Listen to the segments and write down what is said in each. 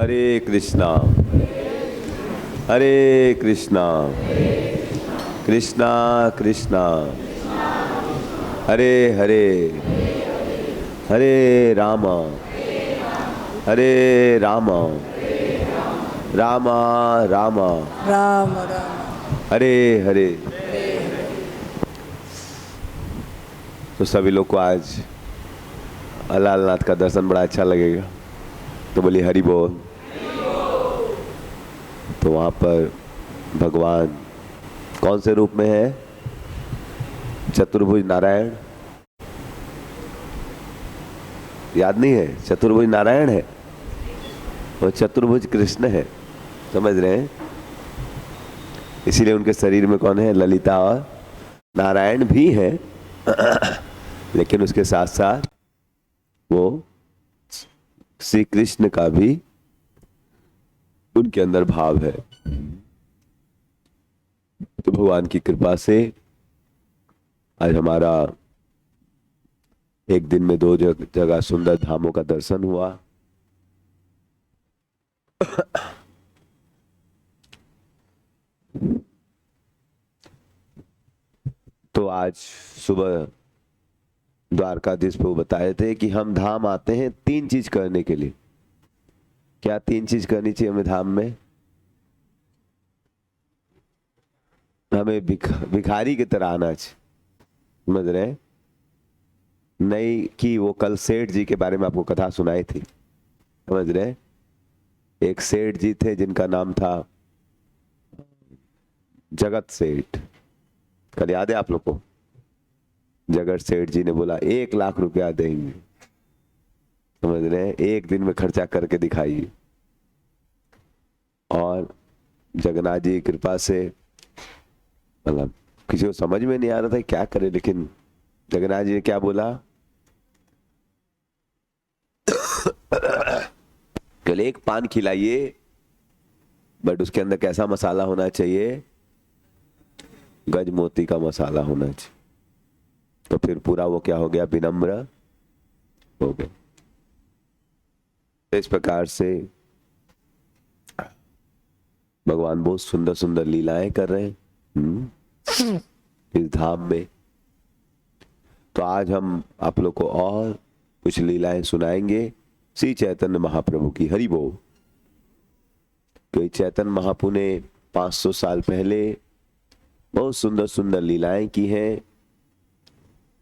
हरे कृष्णा हरे कृष्णा कृष्णा कृष्णा हरे हरे हरे राम हरे राम राम राम राम राम हरे हरे। तो सभी लोग को आज लालनाथ का दर्शन बड़ा अच्छा लगेगा, तो बोलिए हरि बोल। तो वहाँ पर भगवान कौन से रूप में है? चतुर्भुज नारायण, याद नहीं है? चतुर्भुज नारायण है और चतुर्भुज कृष्ण है, समझ रहे हैं? इसीलिए उनके शरीर में कौन है? ललिता और नारायण भी है लेकिन उसके साथ साथ वो श्री कृष्ण का भी उनके अंदर भाव है। तो भगवान की कृपा से आज हमारा एक दिन में 2 जगह सुंदर धामों का दर्शन हुआ। तो आज सुबह द्वारकाधीश प्रभु बताए थे कि हम धाम आते हैं 3 चीज करने के लिए। क्या 3 चीज करनी चाहिए हमें धाम में? हमें भिखारी की तरह आना चाहिए, समझ रहे हैं? नहीं कि वो कल सेठ जी के बारे में आपको कथा सुनाई थी, समझ रहे हैं? एक सेठ जी थे जिनका नाम था जगत सेठ। कल याद है आप लोग को? जगत सेठ जी ने बोला 1 लाख रुपया देंगे, समझ रहे हैं? 1 दिन में खर्चा करके दिखाइए। और जगन्नाथ जी की कृपा से मतलब किसी को समझ में नहीं आ रहा था क्या करे, लेकिन जगन्नाथ जी ने क्या बोला? केवल 1 पान खिलाइए, बट उसके अंदर कैसा मसाला होना चाहिए? गज मोती का मसाला होना चाहिए। तो फिर पूरा वो क्या हो गया? विनम्र हो गया। तो इस प्रकार से भगवान बहुत सुंदर सुंदर लीलाएं कर रहे हैं इस धाम में। तो आज हम आप लोग को और कुछ लीलाएं सुनाएंगे श्री चैतन्य महाप्रभु की। हरि बोल। तो चैतन्य महाप्रभु ने 500 साल पहले बहुत सुंदर सुंदर लीलाएं की हैं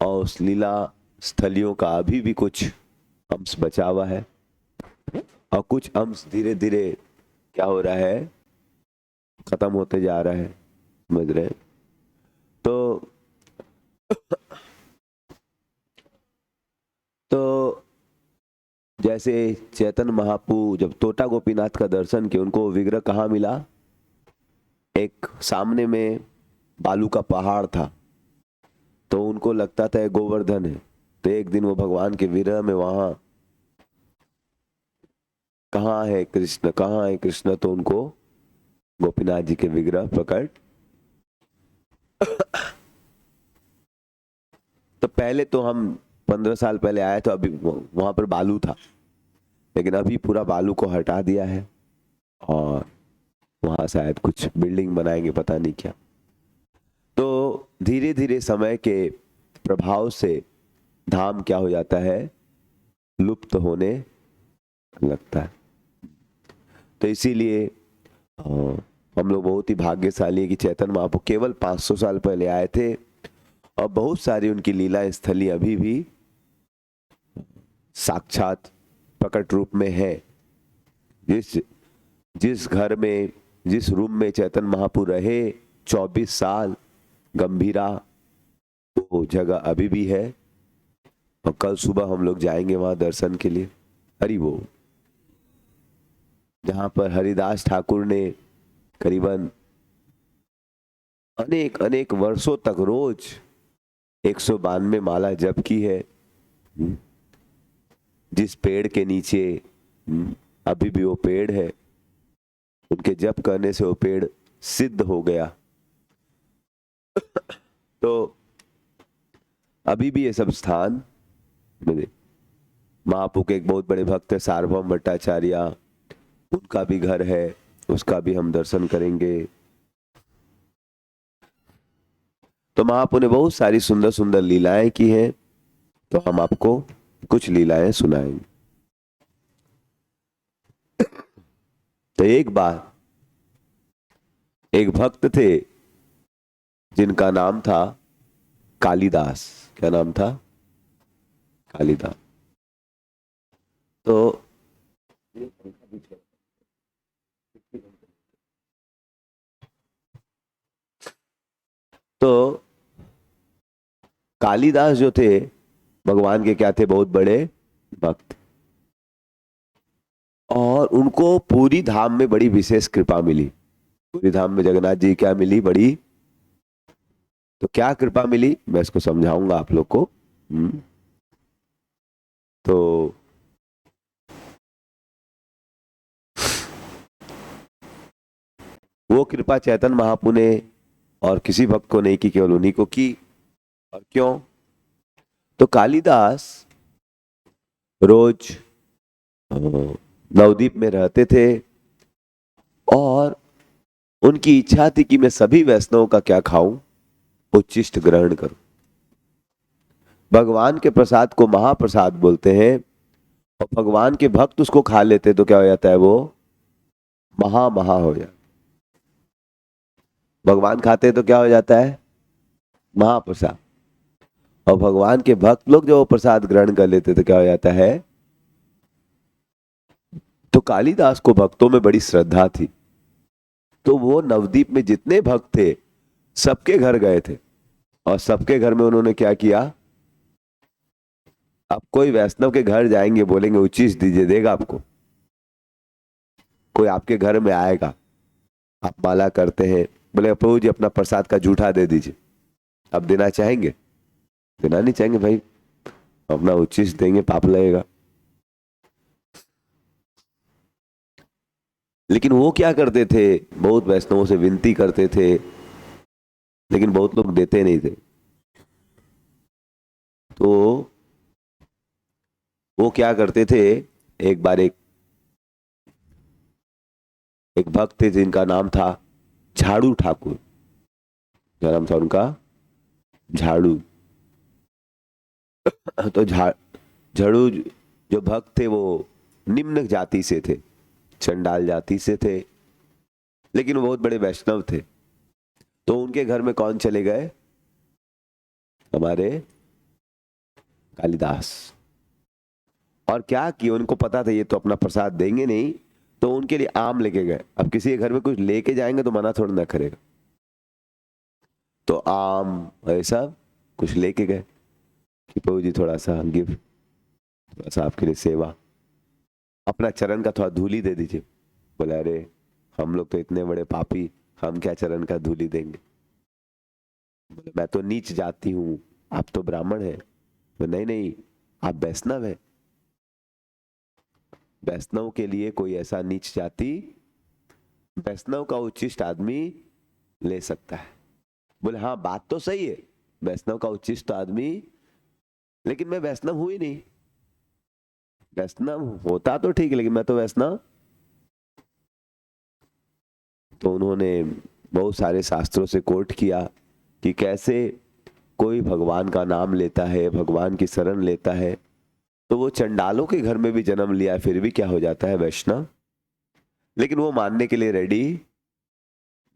और उस लीला स्थलियों का अभी भी कुछ अंश बचा हुआ है और कुछ अंश धीरे धीरे क्या हो रहा है? खत्म होते जा रहा है, समझ रहे हैं? तो जैसे चैतन्य महाप्रभु जब तोता गोपीनाथ का दर्शन किया, उनको विग्रह कहाँ मिला? एक सामने में बालू का पहाड़ था, तो उनको लगता था गोवर्धन है। तो एक दिन वो भगवान के विरह में वहां कहाँ है कृष्ण, कहाँ है कृष्ण, तो उनको गोपीनाथ जी के विग्रह प्रकट। तो पहले तो हम 15 साल पहले आए तो अभी वहां पर बालू था, लेकिन अभी पूरा बालू को हटा दिया है और वहां शायद कुछ बिल्डिंग बनाएंगे, पता नहीं क्या। तो धीरे धीरे समय के प्रभाव से धाम क्या हो जाता है? लुप्त होने लगता है। तो इसीलिए हम लोग बहुत ही भाग्यशाली है कि चैतन्य महाप्रभु केवल 500 साल पहले आए थे और बहुत सारी उनकी लीला स्थली अभी भी साक्षात प्रकट रूप में है। जिस घर में, जिस रूम में चैतन्य महाप्रभु रहे 24 साल गंभीरा, वो जगह अभी भी है और कल सुबह हम लोग जाएंगे वहां दर्शन के लिए। हरि बोल। जहां पर हरिदास ठाकुर ने करीबन अनेक अनेक वर्षों तक रोज 192 माला जप की है। जिस पेड़ के नीचे अभी भी वो पेड़ है, उनके जप करने से वो पेड़ सिद्ध हो गया। तो अभी भी ये सब स्थान महाप्रभु के एक बहुत बड़े भक्त है सार्वभौम भट्टाचार्य, उनका भी घर है, उसका भी हम दर्शन करेंगे। तो महाप्रभु ने बहुत सारी सुंदर सुंदर लीलाएं की हैं, तो हम आपको कुछ लीलाएं सुनाएंगे। तो एक बार एक भक्त थे जिनका नाम था कालिदास। क्या नाम था? कालिदास। तो कालिदास जो थे भगवान के क्या थे? बहुत बड़े भक्त। और उनको पूरी धाम में बड़ी विशेष कृपा मिली। पूरी धाम में जगन्नाथ जी क्या मिली? बड़ी। तो क्या कृपा मिली मैं इसको समझाऊंगा आप लोग को। तो वो कृपा चैतन्य महाप्रभु ने और किसी भक्त को नहीं की, केवल उन्हीं को की। और क्यों? तो कालिदास रोज नवद्वीप में रहते थे और उनकी इच्छा थी कि मैं सभी वैष्णवों का क्या खाऊं? उच्छिष्ट ग्रहण करूं। भगवान के प्रसाद को महाप्रसाद बोलते हैं, और भगवान के भक्त उसको खा लेते तो क्या हो जाता है? वो महा हो जाता। भगवान खाते तो क्या हो जाता है? महाप्रसाद। और भगवान के भक्त लोग जो प्रसाद ग्रहण कर लेते तो क्या हो जाता है? तो कालिदास को भक्तों में बड़ी श्रद्धा थी, तो वो नवद्वीप में जितने भक्त थे सबके घर गए थे, और सबके घर में उन्होंने क्या किया? आप कोई वैष्णव के घर जाएंगे, बोलेंगे उच्छिष्ट दीजिए, देगा आपको? कोई आपके घर में आएगा, आप माला करते हैं, बोले प्रभु जी अपना प्रसाद का जूठा दे दीजिए, आप देना चाहेंगे? देना नहीं चाहेंगे भाई, अपना उच्छिष्ट देंगे, पाप लगेगा। लेकिन वो क्या करते थे? बहुत वैष्णवों से विनती करते थे, लेकिन बहुत लोग देते नहीं थे। तो वो क्या करते थे? एक बार एक भक्त थे जिनका नाम था झाड़ू ठाकुर। क्या नाम था उनका? झाड़ू। तो झाड़ू जो भक्त थे वो निम्न जाति से थे, चंडाल जाति से थे, लेकिन वो बहुत बड़े वैष्णव थे। तो उनके घर में कौन चले गए? हमारे कालिदास। और क्या किया? उनको पता था ये तो अपना प्रसाद देंगे नहीं, तो उनके लिए आम लेके गए। अब किसी के घर में कुछ लेके जाएंगे तो मना थोड़ा ना करेगा, तो आम ऐसा कुछ लेके गए कि प्रभु जी थोड़ा सा गिफ्ट, थोड़ा सा आपके लिए सेवा, अपना चरण का थोड़ा धूली दे दीजिए। बोले अरे हम लोग तो इतने बड़े पापी, हम क्या चरण का धूली देंगे? बोले मैं तो नीच जाती हूँ, आप तो ब्राह्मण है। तो नहीं नहीं, आप वैष्णव है, वैष्णव के लिए कोई ऐसा नीच जाति, वैष्णव का उच्छिष्ट आदमी ले सकता है। बोले हाँ बात तो सही है, वैष्णव का उच्छिष्ट आदमी, लेकिन मैं वैष्णव हूं ही नहीं। वैष्णव होता तो ठीक है, लेकिन मैं तो वैष्णव। तो उन्होंने बहुत सारे शास्त्रों से कोट किया कि कैसे कोई भगवान का नाम लेता है, भगवान की शरण लेता है, तो वो चंडालों के घर में भी जन्म लिया फिर भी क्या हो जाता है? वैष्णव। लेकिन वो मानने के लिए रेडी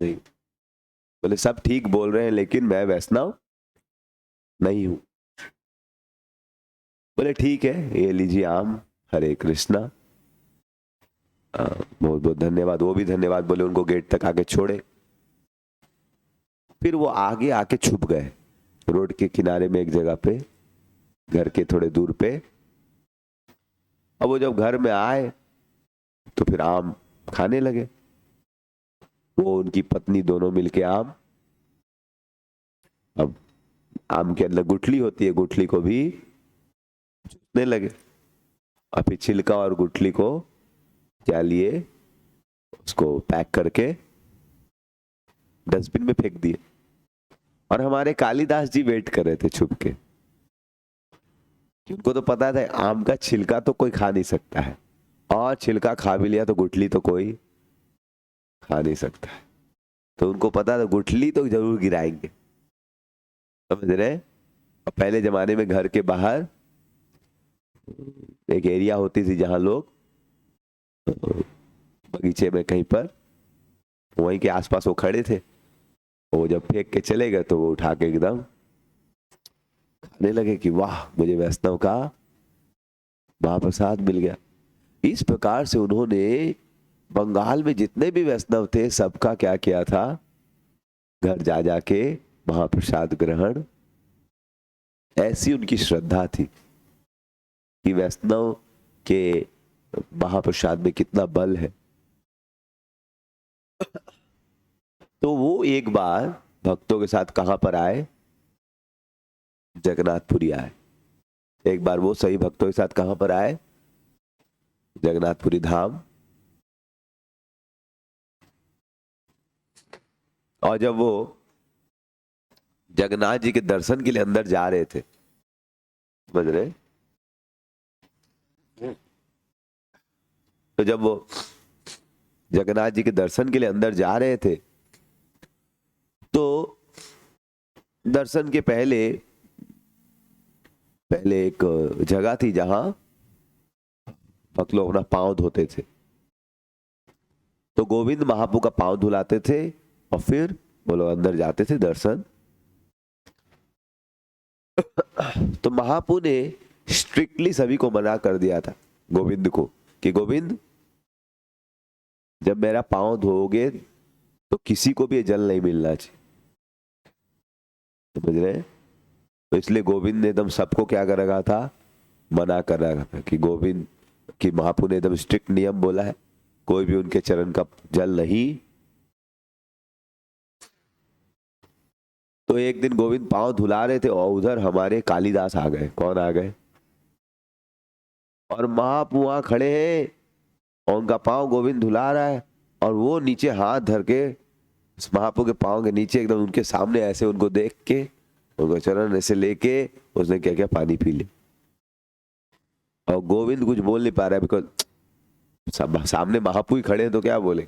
नहीं। बोले सब ठीक बोल रहे हैं, लेकिन मैं वैष्णव नहीं हूं। बोले ठीक है, ये लीजिए आम, हरे कृष्णा, बहुत बहुत धन्यवाद। वो भी धन्यवाद बोले, उनको गेट तक आके छोड़े। फिर वो आगे आके छुप गए रोड के किनारे में एक जगह पे, घर के थोड़े दूर पे। अब वो जब घर में आए तो फिर आम खाने लगे, वो उनकी पत्नी दोनों मिलके आम। अब आम के अंदर गुठली होती है, गुठली को भी चूसने लगे, और फिर छिलका और गुठली को क्या लिए? उसको पैक करके डस्टबिन में फेंक दिए। और हमारे कालिदास जी वेट कर रहे थे छुप के, उनको तो पता था आम का छिलका तो कोई खा नहीं सकता है, और छिलका खा भी लिया तो गुठली तो कोई खा नहीं सकता है। तो उनको पता था गुठली तो जरूर गिराएंगे, समझ रहे। और पहले जमाने में घर के बाहर एक एरिया होती थी जहां लोग बगीचे में कहीं पर वहीं के आसपास वो खड़े थे, वो जब फेंक के चले गए तो वो उठा के एकदम खाने लगे कि वाह मुझे वैष्णव का महाप्रसाद मिल गया। इस प्रकार से उन्होंने बंगाल में जितने भी वैष्णव थे सबका क्या किया था, घर जा जाके महाप्रसाद ग्रहण। ऐसी उनकी श्रद्धा थी कि वैष्णव के महाप्रसाद में कितना बल है। तो वो एक बार भक्तों के साथ कहां पर आए, जगन्नाथपुरी आए। एक बार वो सही भक्तों के साथ कहां पर आए, जगन्नाथपुरी धाम। और जब वो जगन्नाथ जी के दर्शन के लिए अंदर जा रहे थे, समझ रहे, तो जब वो जगन्नाथ जी के दर्शन के लिए अंदर जा रहे थे तो दर्शन के पहले एक जगह थी जहां भक्त लोग अपना पांव धोते थे। तो गोविंद महाप्रभु का पांव धुलाते थे और फिर वो लोग अंदर जाते थे दर्शन। तो महाप्रभु ने स्ट्रिक्टली सभी को मना कर दिया था गोविंद को कि गोविंद जब मेरा पांव धोओगे तो किसी को भी ये जल नहीं मिलना चाहिए, समझ रहे। तो इसलिए गोविंद ने एकदम सबको क्या कर रखा था, मना कर रखा था कि गोविंद की महाप्रभु ने एकदम स्ट्रिक्ट नियम बोला है, कोई भी उनके चरण का जल नहीं। तो एक दिन गोविंद पांव धुला रहे थे और उधर हमारे कालिदास आ गए। कौन आ गए? और महाप्रभु वहां खड़े हैं और उनका पांव गोविंद धुला रहा है और वो नीचे हाथ धर के महाप्रभु के पांव के नीचे एकदम उनके सामने ऐसे उनको देख के उनका चरण ऐसे लेके उसने क्या क्या पानी पी लिया। और गोविंद कुछ बोल नहीं पा रहा है बिकॉज सामने महाप्रभु ही खड़े हैं तो क्या बोले,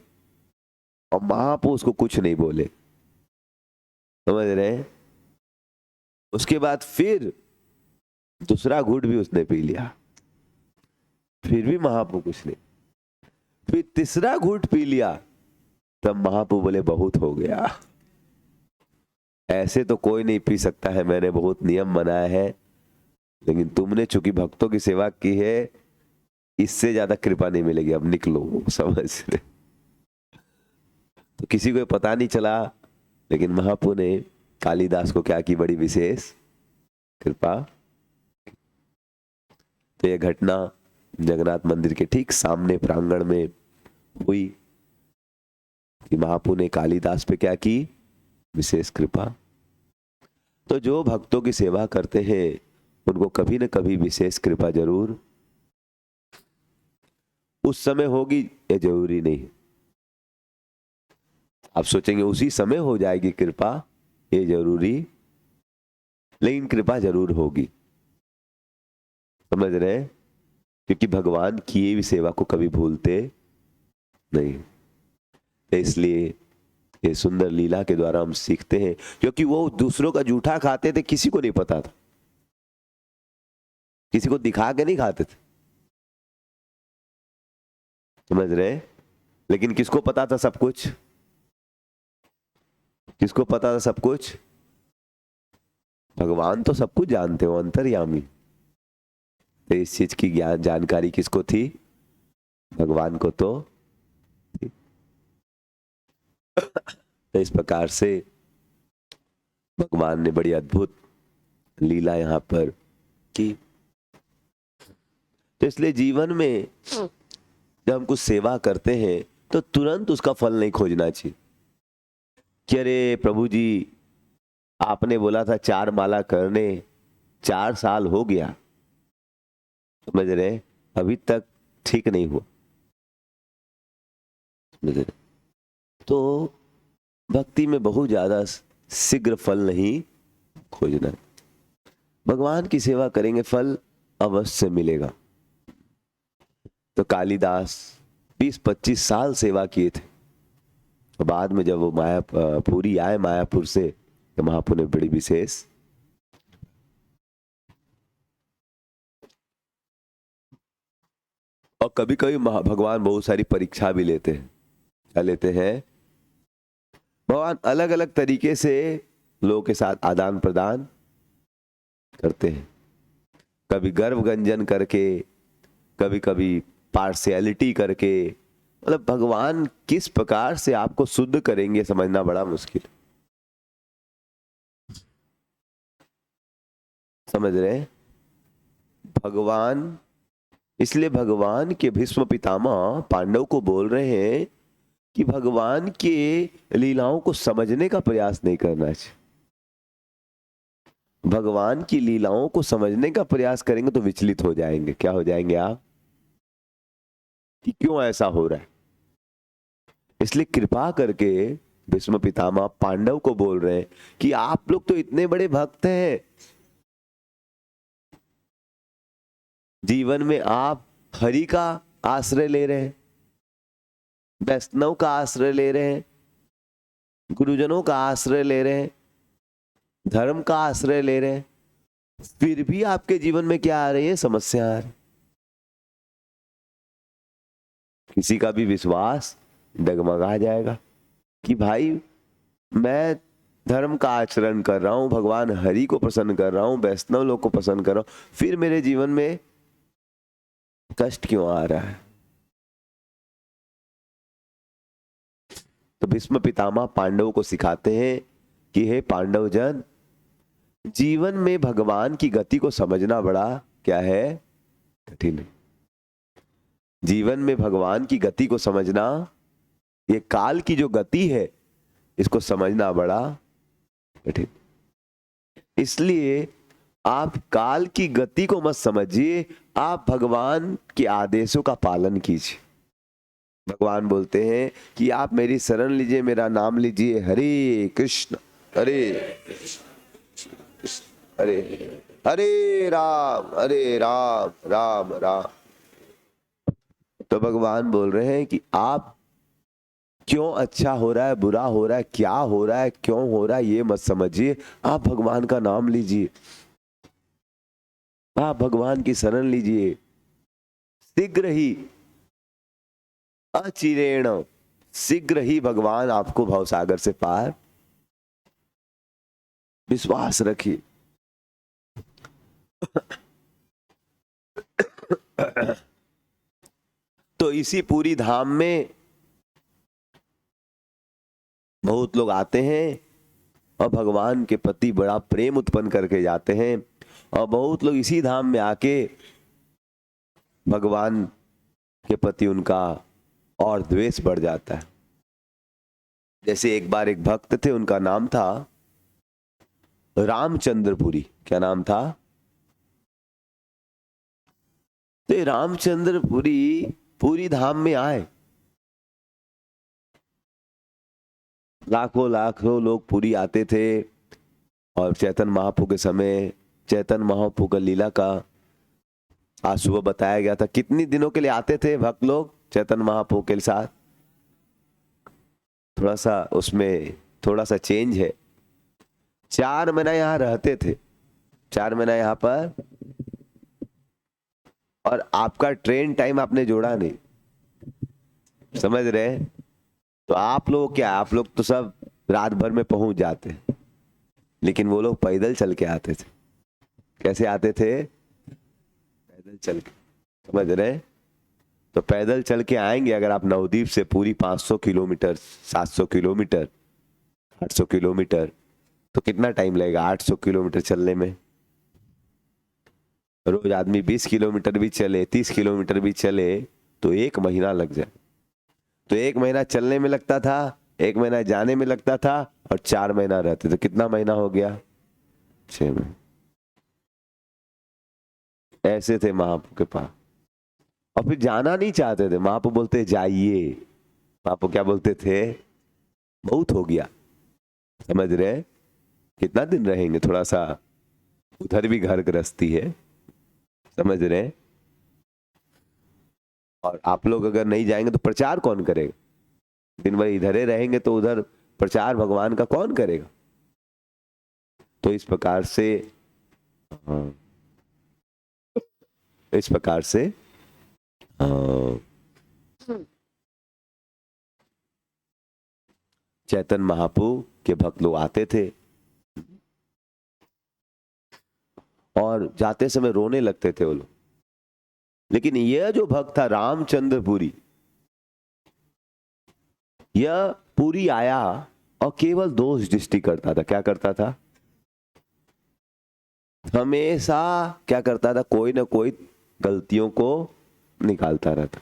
और महाप्रभु उसको कुछ नहीं बोले, समझ रहे हैं। उसके बाद फिर दूसरा घूंट भी उसने पी लिया, फिर भी महाप्रभु कुछ नहीं। फिर तीसरा घूंट पी लिया, तब महाप्रभु बोले बहुत हो गया, ऐसे तो कोई नहीं पी सकता है, मैंने बहुत नियम बनाया है, लेकिन तुमने चूंकि भक्तों की सेवा की है इससे ज्यादा कृपा नहीं मिलेगी, अब निकलो, समझ रहे। तो किसी को पता नहीं चला, लेकिन महाप्रभु ने कालिदास को क्या की, बड़ी विशेष कृपा। तो यह घटना जगन्नाथ मंदिर के ठीक सामने प्रांगण में हुई कि महाप्रभु ने कालिदास पे क्या की, विशेष कृपा। तो जो भक्तों की सेवा करते हैं उनको कभी न कभी विशेष कृपा जरूर उस समय होगी, ये जरूरी नहीं। आप सोचेंगे उसी समय हो जाएगी कृपा, ये जरूरी, लेकिन कृपा जरूर होगी, समझ रहे हैं। क्योंकि भगवान किए हुई सेवा को कभी भूलते नहीं। तो इसलिए ये सुंदर लीला के द्वारा हम सीखते हैं, क्योंकि वो दूसरों का जूठा खाते थे, किसी को नहीं पता था, किसी को दिखा के नहीं खाते थे, समझ रहे। लेकिन किसको पता था सब कुछ, किसको पता था सब कुछ? भगवान तो सब कुछ जानते हो, अंतर्यामी। तो इस चीज की ज्ञान जानकारी किसको थी? भगवान को तो थी। तो इस प्रकार से भगवान ने बड़ी अद्भुत लीला यहां पर की। तो इसलिए जीवन में जब हम कुछ सेवा करते हैं तो तुरंत उसका फल नहीं खोजना चाहिए कि अरे प्रभु जी आपने बोला था 4 माला करने, 4 साल हो गया, समझ रहे, अभी तक ठीक नहीं हुआ, समझ रहे। तो भक्ति में बहुत ज्यादा शीघ्र फल नहीं खोजना। भगवान की सेवा करेंगे, फल अवश्य मिलेगा। तो कालिदास 20-25 साल सेवा किए थे। और बाद में जब वो मायापुरी आए मायापुर से, तो महाप्रभु ने बड़ी विशेष और कभी कभी भगवान बहुत सारी परीक्षा भी लेते हैं। क्या लेते हैं? भगवान अलग अलग तरीके से लोगों के साथ आदान प्रदान करते हैं। कभी गर्वगंजन करके, कभी कभी पार्शियलिटी करके। मतलब भगवान किस प्रकार से आपको शुद्ध करेंगे समझना बड़ा मुश्किल। समझ रहे हैं? भगवान, इसलिए भगवान के भीष्म पितामह पांडव को बोल रहे हैं कि भगवान के लीलाओं को समझने का प्रयास नहीं करना चाहिए। भगवान की लीलाओं को समझने का प्रयास करेंगे तो विचलित हो जाएंगे। क्या हो जाएंगे आप? कि क्यों ऐसा हो रहा है। इसलिए कृपा करके भीष्म पितामह पांडव को बोल रहे हैं कि आप लोग तो इतने बड़े भक्त हैं, जीवन में आप हरि का आश्रय ले रहे हैं, वैष्णव का आश्रय ले रहे हैं, गुरुजनों का आश्रय ले रहे हैं, धर्म का आश्रय ले रहे हैं, फिर भी आपके जीवन में क्या आ रही है? समस्या आ रही। किसी का भी विश्वास डगमगा जाएगा कि भाई मैं धर्म का आचरण कर रहा हूं, भगवान हरि को प्रसन्न कर रहा हूं, वैष्णव लोग को प्रसन्न कर रहा हूं, फिर मेरे जीवन में कष्ट क्यों आ रहा है? तो भीष्म पितामह पांडवों को सिखाते हैं कि हे पांडव जन, जीवन में भगवान की गति को समझना बड़ा क्या है? कठिन है। जीवन में भगवान की गति को समझना, ये काल की जो गति है इसको समझना बड़ा कठिन। इसलिए आप काल की गति को मत समझिए, आप भगवान के आदेशों का पालन कीजिए। भगवान बोलते हैं कि आप मेरी शरण लीजिए, मेरा नाम लीजिए, हरे कृष्ण हरे हरे हरे राम राम राम। तो भगवान बोल रहे हैं कि आप क्यों अच्छा हो रहा है, बुरा हो रहा है, क्या हो रहा है, क्यों हो रहा है, ये मत समझिए, आप भगवान का नाम लीजिए, आप भगवान की शरण लीजिए। शीघ्र ही अचिरेण, शीघ्र ही भगवान आपको भवसागर से पार, विश्वास रखिए। तो इसी पूरी धाम में बहुत लोग आते हैं और भगवान के प्रति बड़ा प्रेम उत्पन्न करके जाते हैं, और बहुत लोग इसी धाम में आके भगवान के प्रति उनका और द्वेष बढ़ जाता है। जैसे एक बार एक भक्त थे, उनका नाम था रामचंद्रपुरी। क्या नाम था? तो रामचंद्रपुरी पूरी धाम में आए, लाखों लाखों लोग पूरी आते थे। और चैतन्य महाप्रभु के समय चैतन्य महाप्रभु का लीला का आज सुबह बताया गया था। कितनी दिनों के लिए आते थे भक्त लोग चैतन्य महाप्रभु के साथ? थोड़ा सा उसमें थोड़ा सा चेंज है। 4 महीना यहाँ रहते थे, 4 महीना यहाँ पर, और आपका ट्रेन टाइम आपने जोड़ा नहीं। समझ रहे हैं? तो आप लोग क्या, आप लोग तो सब रात भर में पहुंच जाते हैं, लेकिन वो लोग पैदल चल के आते थे। कैसे आते थे? पैदल चल के। समझ रहे हैं? तो पैदल चल के आएंगे अगर आप नवद्वीप से पूरी 500 किलोमीटर, 700 किलोमीटर, 800 किलोमीटर, तो कितना टाइम लगेगा 800 किलोमीटर चलने में? रोज आदमी 20 किलोमीटर भी चले, 30 किलोमीटर भी चले, तो 1 महीना लग जाए। तो 1 महीना चलने में लगता था, 1 महीना जाने में लगता था, और 4 महीना रहते। तो कितना महीना हो गया? 6 महीने। ऐसे थे महाप्रभु के पास। और फिर जाना नहीं चाहते थे। महाप्रभु बोलते जाइए। महाप्रभु क्या बोलते थे? बहुत हो गया। समझ रहे? कितना दिन रहेंगे? थोड़ा सा उधर भी घर गृहस्थी है। समझ रहे? और आप लोग अगर नहीं जाएंगे तो प्रचार कौन करेगा? दिन भर इधर ही रहेंगे तो उधर प्रचार भगवान का कौन करेगा? तो इस प्रकार से इस प्रकार से चैतन्य महाप्रभु के भक्त लोग आते थे और जाते समय रोने लगते थे वो लोग। लेकिन यह जो भक्त था रामचंद्रपुरी, यह पुरी आया और केवल दोष दृष्टि करता था। क्या करता था? हमेशा क्या करता था? कोई ना कोई गलतियों को निकालता रहता।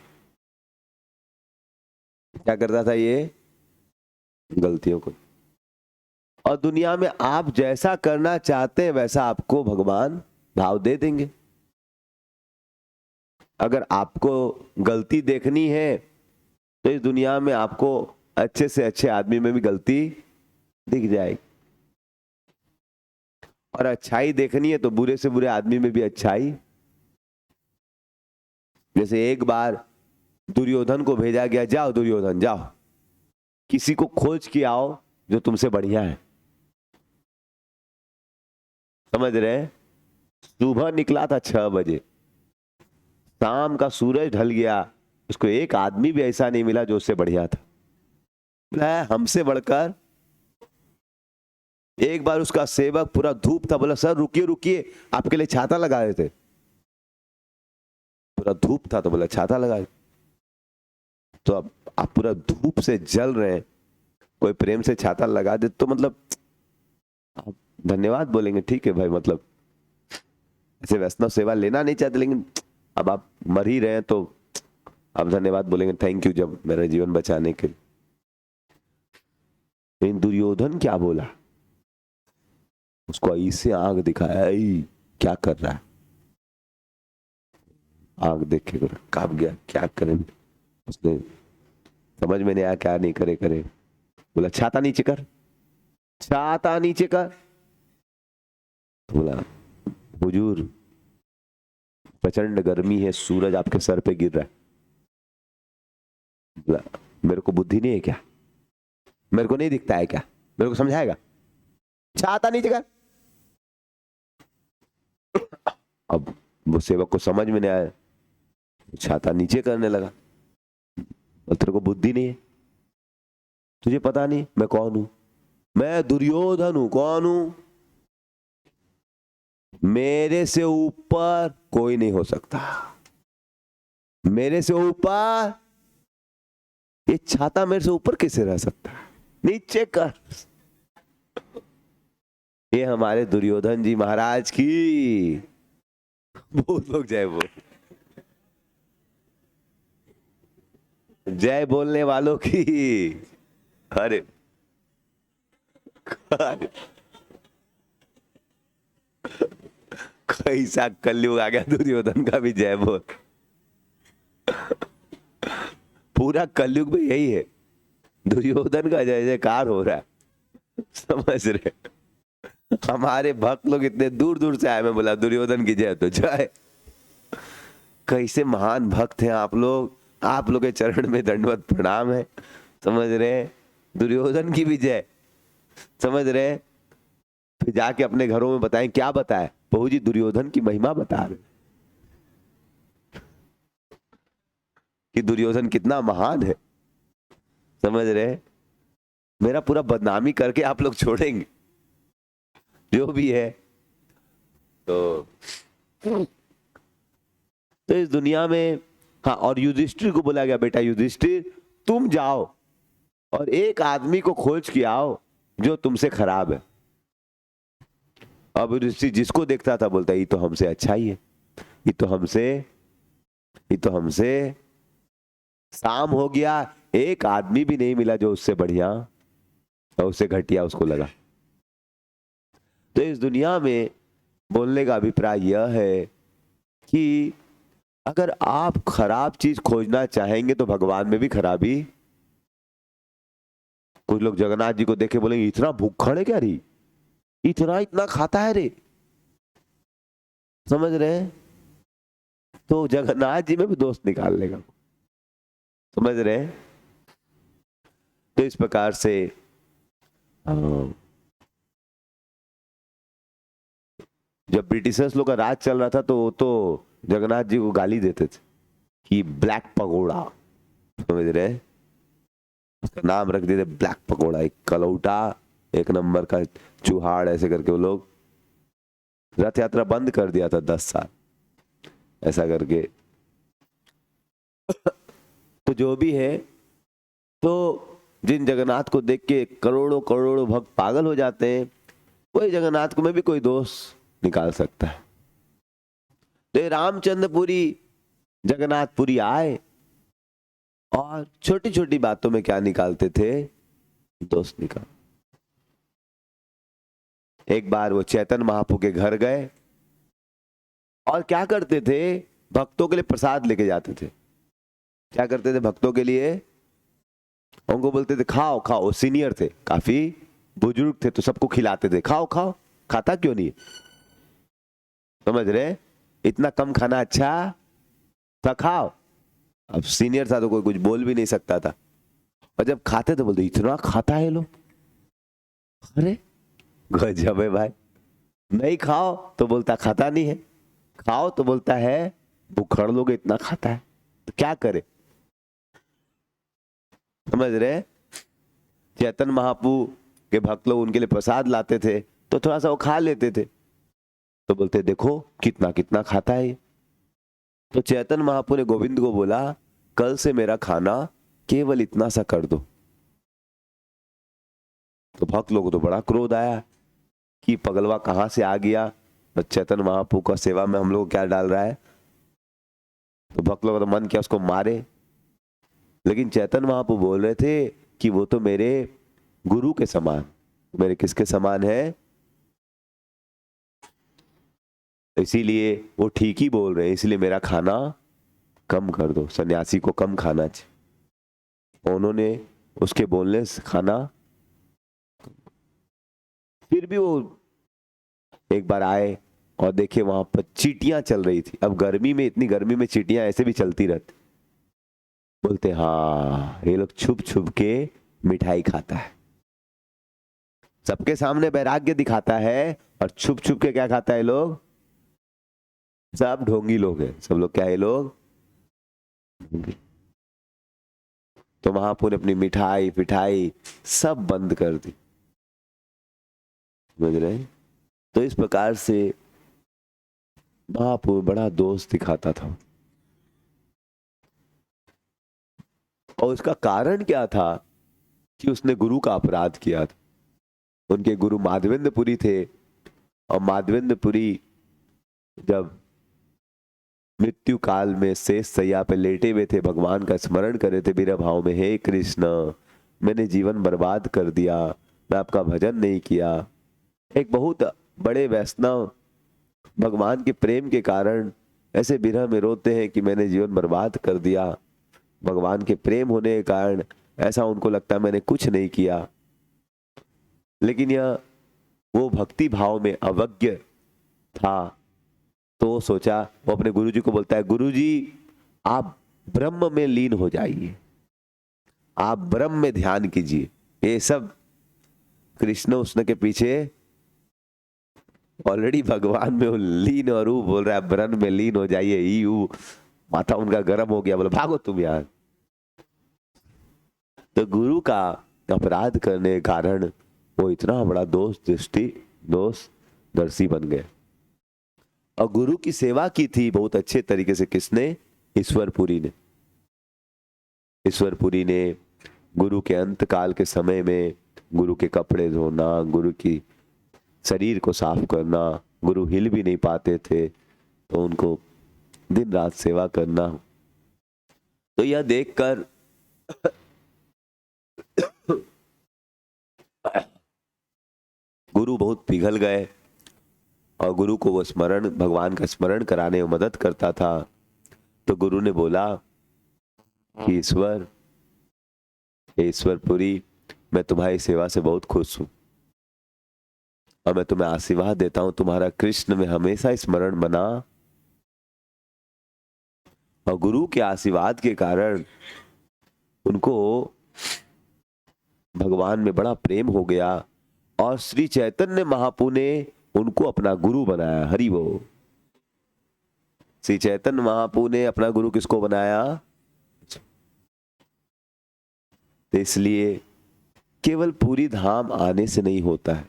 क्या करता था ये? गलतियों को। और दुनिया में आप जैसा करना चाहते हैं वैसा आपको भगवान भाव दे देंगे। अगर आपको गलती देखनी है तो इस दुनिया में आपको अच्छे से अच्छे आदमी में भी गलती दिख जाएगी, और अच्छाई देखनी है तो बुरे से बुरे आदमी में भी अच्छाई। जैसे एक बार दुर्योधन को भेजा गया, जाओ दुर्योधन जाओ, किसी को खोज के आओ जो तुमसे बढ़िया है। समझ रहे? सुबह निकला था 6 बजे, शाम का सूरज ढल गया, उसको एक आदमी भी ऐसा नहीं मिला जो उससे बढ़िया था। बोला हमसे बढ़कर। एक बार उसका सेवक पूरा धूप था, बोला सर रुकिए रुकिए, आपके लिए छाता लगा रहे थे। पूरा धूप था तो बोला छाता लगा। तो अब आप पूरा धूप से जल रहे हैं, कोई प्रेम से छाता लगा दे तो मतलब आप धन्यवाद बोलेंगे, ठीक है भाई, मतलब ऐसे वैष्णव सेवा लेना नहीं चाहते, लेकिन अब आप मर ही रहे हैं तो आप धन्यवाद बोलेंगे, थैंक यू जब मेरा जीवन बचाने के लिए। लेकिन दुर्योधन क्या बोला? उसको ऐसे आंख दिखाया, क्या कर रहा है? आंख देख के कांप गया, क्या करें? उसने समझ में नहीं आया क्या नहीं करे करे। बोला छाता नीचे कर, छाता नीचे कर। बोला हुजूर प्रचंड गर्मी है, सूरज आपके सर पे गिर रहा है। बोला मेरे को बुद्धि नहीं है क्या? मेरे को नहीं दिखता है क्या? मेरे को समझाएगा? छाता नीचे कर। अब वो सेवक को समझ में नहीं आया, छाता नीचे करने लगा। और तेरे को बुद्धि नहीं है? तुझे पता नहीं मैं कौन हूं? मैं दुर्योधन हूं। कौन हूं? मेरे से ऊपर कोई नहीं हो सकता, मेरे से ऊपर। ये छाता मेरे से ऊपर कैसे रह सकता है? नीचे कर। ये हमारे दुर्योधन जी महाराज की। बोल लोग जय बोल, जय बोलने वालों की। अरे कैसा कलयुग आ गया, दुर्योधन का भी जय बोल। पूरा कलयुग में यही है, दुर्योधन का जय जयकार हो रहा है। समझ रहे? हमारे भक्त लोग इतने दूर दूर से आए, मैं बोला दुर्योधन की जय तो जय। कैसे महान भक्त हैं आप लोग, आप लोग के चरण में दंडवत प्रणाम है। समझ रहे? दुर्योधन की भी जय। समझ रहे? फिर जाके अपने घरों में बताएं, क्या बताएं? बहू जी दुर्योधन की महिमा बता रहे कि दुर्योधन कितना महान है। समझ रहे? मेरा पूरा बदनामी करके आप लोग छोड़ेंगे जो भी है। तो इस दुनिया में, हाँ, और युधिष्ठिर को बोला गया, बेटा युधिष्ठिर तुम जाओ और एक आदमी को खोज के आओ जो तुमसे खराब है। अब युधिष्ठिर जिसको देखता था बोलता ये तो हमसे अच्छा ही है, ये तो हमसे शाम हो गया, एक आदमी भी नहीं मिला जो उससे बढ़िया और उससे घटिया उसको लगा। तो इस दुनिया में बोलने का अभिप्राय यह है कि अगर आप खराब चीज खोजना चाहेंगे तो भगवान में भी खराबी। कुछ लोग जगन्नाथ जी को देखे बोलेंगे इतना भूखड़ है क्या रे, इतना खाता है रे। समझ रहे हैं? तो जगन्नाथ जी में भी दोस्त निकाल लेगा। समझ रहे हैं? तो इस प्रकार से जब ब्रिटिशर्स लोग का राज चल रहा था तो वो तो जगन्नाथ जी को गाली देते थे कि ब्लैक पगोड़ा, समझ रहे हैं? उसका नाम रख देते ब्लैक पगोड़ा, एक कलौटा, एक नंबर का चूहाड़, ऐसे करके वो लोग रथ यात्रा बंद कर दिया था 10 साल ऐसा करके। तो जो भी है, तो जिन जगन्नाथ को देख के करोड़ों करोड़ों भक्त पागल हो जाते हैं, वही जगन्नाथ को में भी कोई दोष निकाल सकता है। तो ये रामचंद्रपुरी जगन्नाथपुरी आए और छोटी छोटी बातों में क्या निकालते थे? दोष निकाल। एक बार वो चैतन्य महाप्रभु के घर गए और क्या करते थे? भक्तों के लिए प्रसाद लेके जाते थे। क्या करते थे भक्तों के लिए? उनको बोलते थे खाओ खाओ। वो सीनियर थे, काफी बुजुर्ग थे, तो सबको खिलाते थे, खाओ खाओ। खाता क्यों नहीं? समझ रहे? इतना कम खाना अच्छा था, खाओ। अब सीनियर था तो कोई कुछ बोल भी नहीं सकता था, और जब खाते तो बोलते इतना खाता है लोग। अरे गजब है भाई। नहीं खाओ तो बोलता खाता नहीं है, खाओ तो बोलता है भूखड़ लोग इतना खाता है, तो क्या करे? समझ रहे? चैतन्य महाप्रभु के भक्त लोग उनके लिए प्रसाद लाते थे तो थोड़ा सा वो खा लेते थे, तो बोलते देखो कितना कितना खाता है। तो चैतन्य महाप्रभु ने गोविंद को बोला कल से मेरा खाना केवल इतना सा कर दो। तो भक्त लोगों को तो बड़ा क्रोध आया कि पगलवा कहां से आ गया, और चैतन्य महाप्रभु का सेवा में हम लोग क्या डाल रहा है। तो भक्त लोगों का तो मन किया उसको मारे, लेकिन चैतन्य महाप्रभु बोल रहे थे कि वो तो मेरे गुरु के समान। मेरे किसके समान है? इसीलिए वो ठीक ही बोल रहे हैं, इसलिए मेरा खाना कम कर दो। सन्यासी को कम खाना चाहिए। उन्होंने उसके बोलने से खाना, फिर भी वो एक बार आए और देखे वहां पर चींटियां चल रही थी। अब गर्मी में, इतनी गर्मी में चींटियां ऐसे भी चलती रहती। बोलते हाँ ये लोग छुप छुप के मिठाई खाता है, सबके सामने वैराग्य दिखाता है और छुप छुप के क्या खाता है लोग? सब ढोंगी लोग हैं, सब लोग क्या है लोग? तो महाप्रभु ने अपनी मिठाई पिठाई सब बंद कर दी। समझ रहे? तो इस प्रकार से महाप्रभु बड़ा दोष दिखाता था। और उसका कारण क्या था? कि उसने गुरु का अपराध किया था। उनके गुरु माधवेंद्रपुरी थे, और माधवेंद्रपुरी जब मृत्यु काल में शेष सैया पे लेटे हुए थे, भगवान का स्मरण करे थे विरह भाव में, हे कृष्ण मैंने जीवन बर्बाद कर दिया, मैं आपका भजन नहीं किया। एक बहुत बड़े वैष्णव भगवान के प्रेम के कारण ऐसे विरह में रोते हैं कि मैंने जीवन बर्बाद कर दिया। भगवान के प्रेम होने के कारण ऐसा उनको लगता है मैंने कुछ नहीं किया। लेकिन यह वो भक्ति भाव में अवज्ञ था, तो वो सोचा, वो अपने गुरुजी को बोलता है गुरुजी आप ब्रह्म में लीन हो जाइए, आप ब्रह्म में ध्यान कीजिए। ये सब कृष्ण उसने के पीछे ऑलरेडी भगवान में लीन, और वो बोल रहा है ब्रह्म में लीन हो जाइए। यू माथा उनका गर्म हो गया, बोला भागो तुम यार। तो गुरु का अपराध करने के कारण वो इतना बड़ा दोषदर्शी बन गए। और गुरु की सेवा की थी बहुत अच्छे तरीके से किसने? ईश्वरपुरी ने। ईश्वरपुरी ने गुरु के अंत काल के समय में गुरु के कपड़े धोना, गुरु की शरीर को साफ करना, गुरु हिल भी नहीं पाते थे तो उनको दिन रात सेवा करना। तो यह देखकर गुरु बहुत पिघल गए, और गुरु को वो स्मरण, भगवान का स्मरण कराने में मदद करता था। तो गुरु ने बोला कि ईश्वरपुरी मैं तुम्हारी सेवा से बहुत खुश हूं, और मैं तुम्हें आशीर्वाद देता हूं तुम्हारा कृष्ण में हमेशा स्मरण बना। और गुरु के आशीर्वाद के कारण उनको भगवान में बड़ा प्रेम हो गया और श्री चैतन्य महाप्रभु ने उनको अपना गुरु बनाया। हरि बोल। श्री चैतन्य महाप्रभु ने अपना गुरु किसको बनाया? तो इसलिए केवल पूरी धाम आने से नहीं होता है,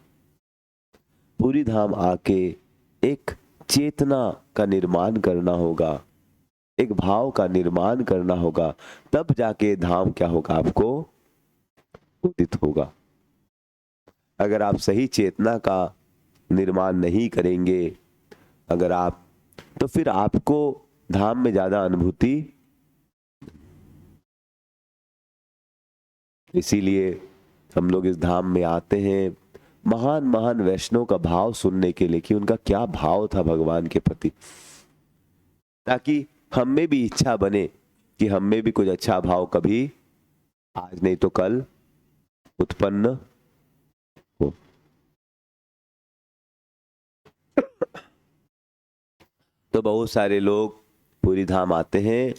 पूरी धाम आके एक चेतना का निर्माण करना होगा, एक भाव का निर्माण करना होगा, तब जाके धाम क्या होगा? आपको उदित होगा। अगर आप सही चेतना का निर्माण नहीं करेंगे, अगर आप, तो फिर आपको धाम में ज्यादा अनुभूति। इसीलिए हम लोग इस धाम में आते हैं महान महान वैष्णव का भाव सुनने के लिए कि उनका क्या भाव था भगवान के प्रति, ताकि हम में भी इच्छा बने कि हम में भी कुछ अच्छा भाव कभी आज नहीं तो कल उत्पन्न हो। तो बहुत सारे लोग पूरी धाम आते हैं,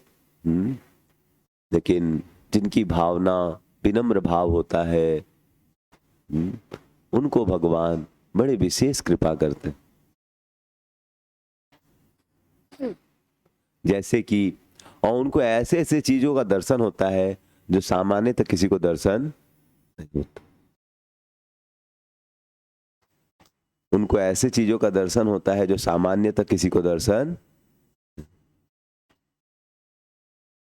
लेकिन जिनकी भावना विनम्र भाव होता है, उनको भगवान बड़े विशेष कृपा करते हैं। जैसे कि और उनको ऐसे ऐसे चीजों का दर्शन होता है जो सामान्यतः किसी को दर्शन नहीं होता। उनको ऐसे चीजों का दर्शन होता है जो सामान्यतः किसी को दर्शन।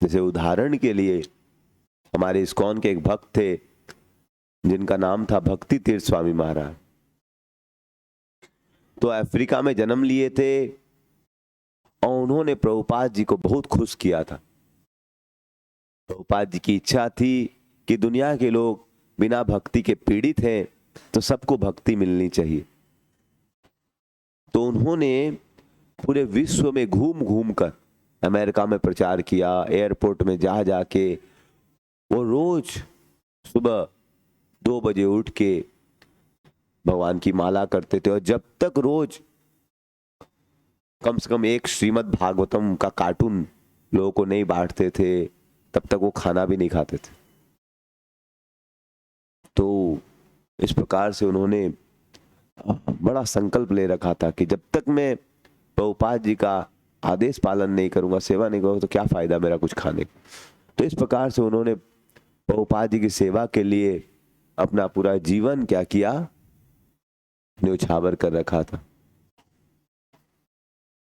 जैसे उदाहरण के लिए हमारे इस्कॉन के एक भक्त थे जिनका नाम था भक्ति तीर्थ स्वामी महाराज। तो अफ्रीका में जन्म लिए थे और उन्होंने प्रभुपाद जी को बहुत खुश किया था। प्रभुपाद जी की इच्छा थी कि दुनिया के लोग बिना भक्ति के पीड़ित हैं, तो सबको भक्ति मिलनी चाहिए। तो उन्होंने पूरे विश्व में घूम घूम कर अमेरिका में प्रचार किया, एयरपोर्ट में जा जाके वो रोज सुबह 2 बजे उठ के भगवान की माला करते थे, और जब तक रोज कम से कम एक श्रीमद् भागवतम का कार्टून लोगों को नहीं बांटते थे, तब तक वो खाना भी नहीं खाते थे। तो इस प्रकार से उन्होंने बड़ा संकल्प ले रखा था कि जब तक मैं प्रभुपाद जी का आदेश पालन नहीं करूंगा, सेवा नहीं करूंगा, तो क्या फायदा मेरा कुछ खाने का। तो इस प्रकार से उन्होंने प्रभुपाद जी की सेवा के लिए अपना पूरा जीवन क्या किया, न्योछावर कर रखा था।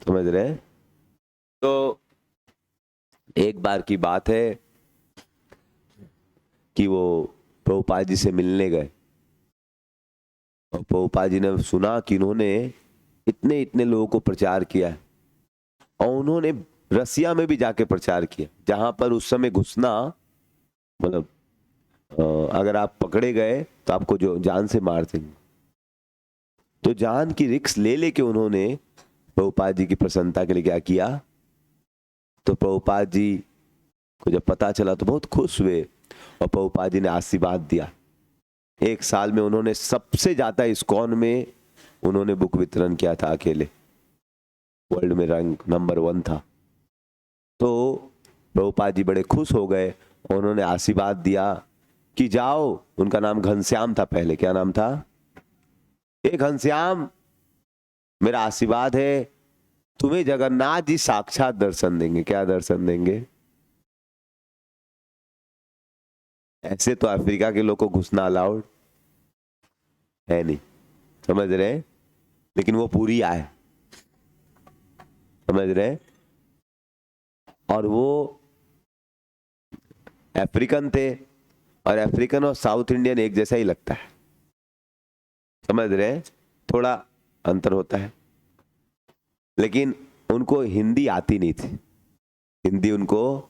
समझ रहे? तो एक बार की बात है कि वो प्रभुपाद जी से मिलने गए और प्रभुपाद जी ने सुना कि उन्होंने इतने इतने लोगों को प्रचार किया है, और उन्होंने रसिया में भी जाके प्रचार किया, जहां पर उस समय घुसना मतलब अगर आप पकड़े गए तो आपको जो जान से मार देंगे। तो जान की रिस्क ले लेके उन्होंने प्रभुपाद जी की प्रसन्नता के लिए क्या किया। तो प्रभुपाद जी को जब पता चला तो बहुत खुश हुए और प्रभुपाद जी ने आशीर्वाद दिया। 1 साल में उन्होंने सबसे ज्यादा इस्कॉन में उन्होंने बुक वितरण किया था, अकेले वर्ल्ड में रैंक नंबर 1 था। तो प्रभुपाद जी बड़े खुश हो गए और उन्होंने आशीर्वाद दिया कि जाओ, उनका नाम घनश्याम था पहले। क्या नाम था? ए घनश्याम, मेरा आशीर्वाद है, तुम्हें जगन्नाथ जी साक्षात दर्शन देंगे। क्या दर्शन देंगे? ऐसे तो अफ्रीका के लोग को घुसना अलाउड है नहीं, समझ रहे? लेकिन वो पूरी आए, समझ रहे? और वो अफ्रीकन थे, और अफ्रीकन और साउथ इंडियन एक जैसा ही लगता है, समझ रहे? थोड़ा अंतर होता है, लेकिन उनको हिंदी आती नहीं थी। हिंदी उनको,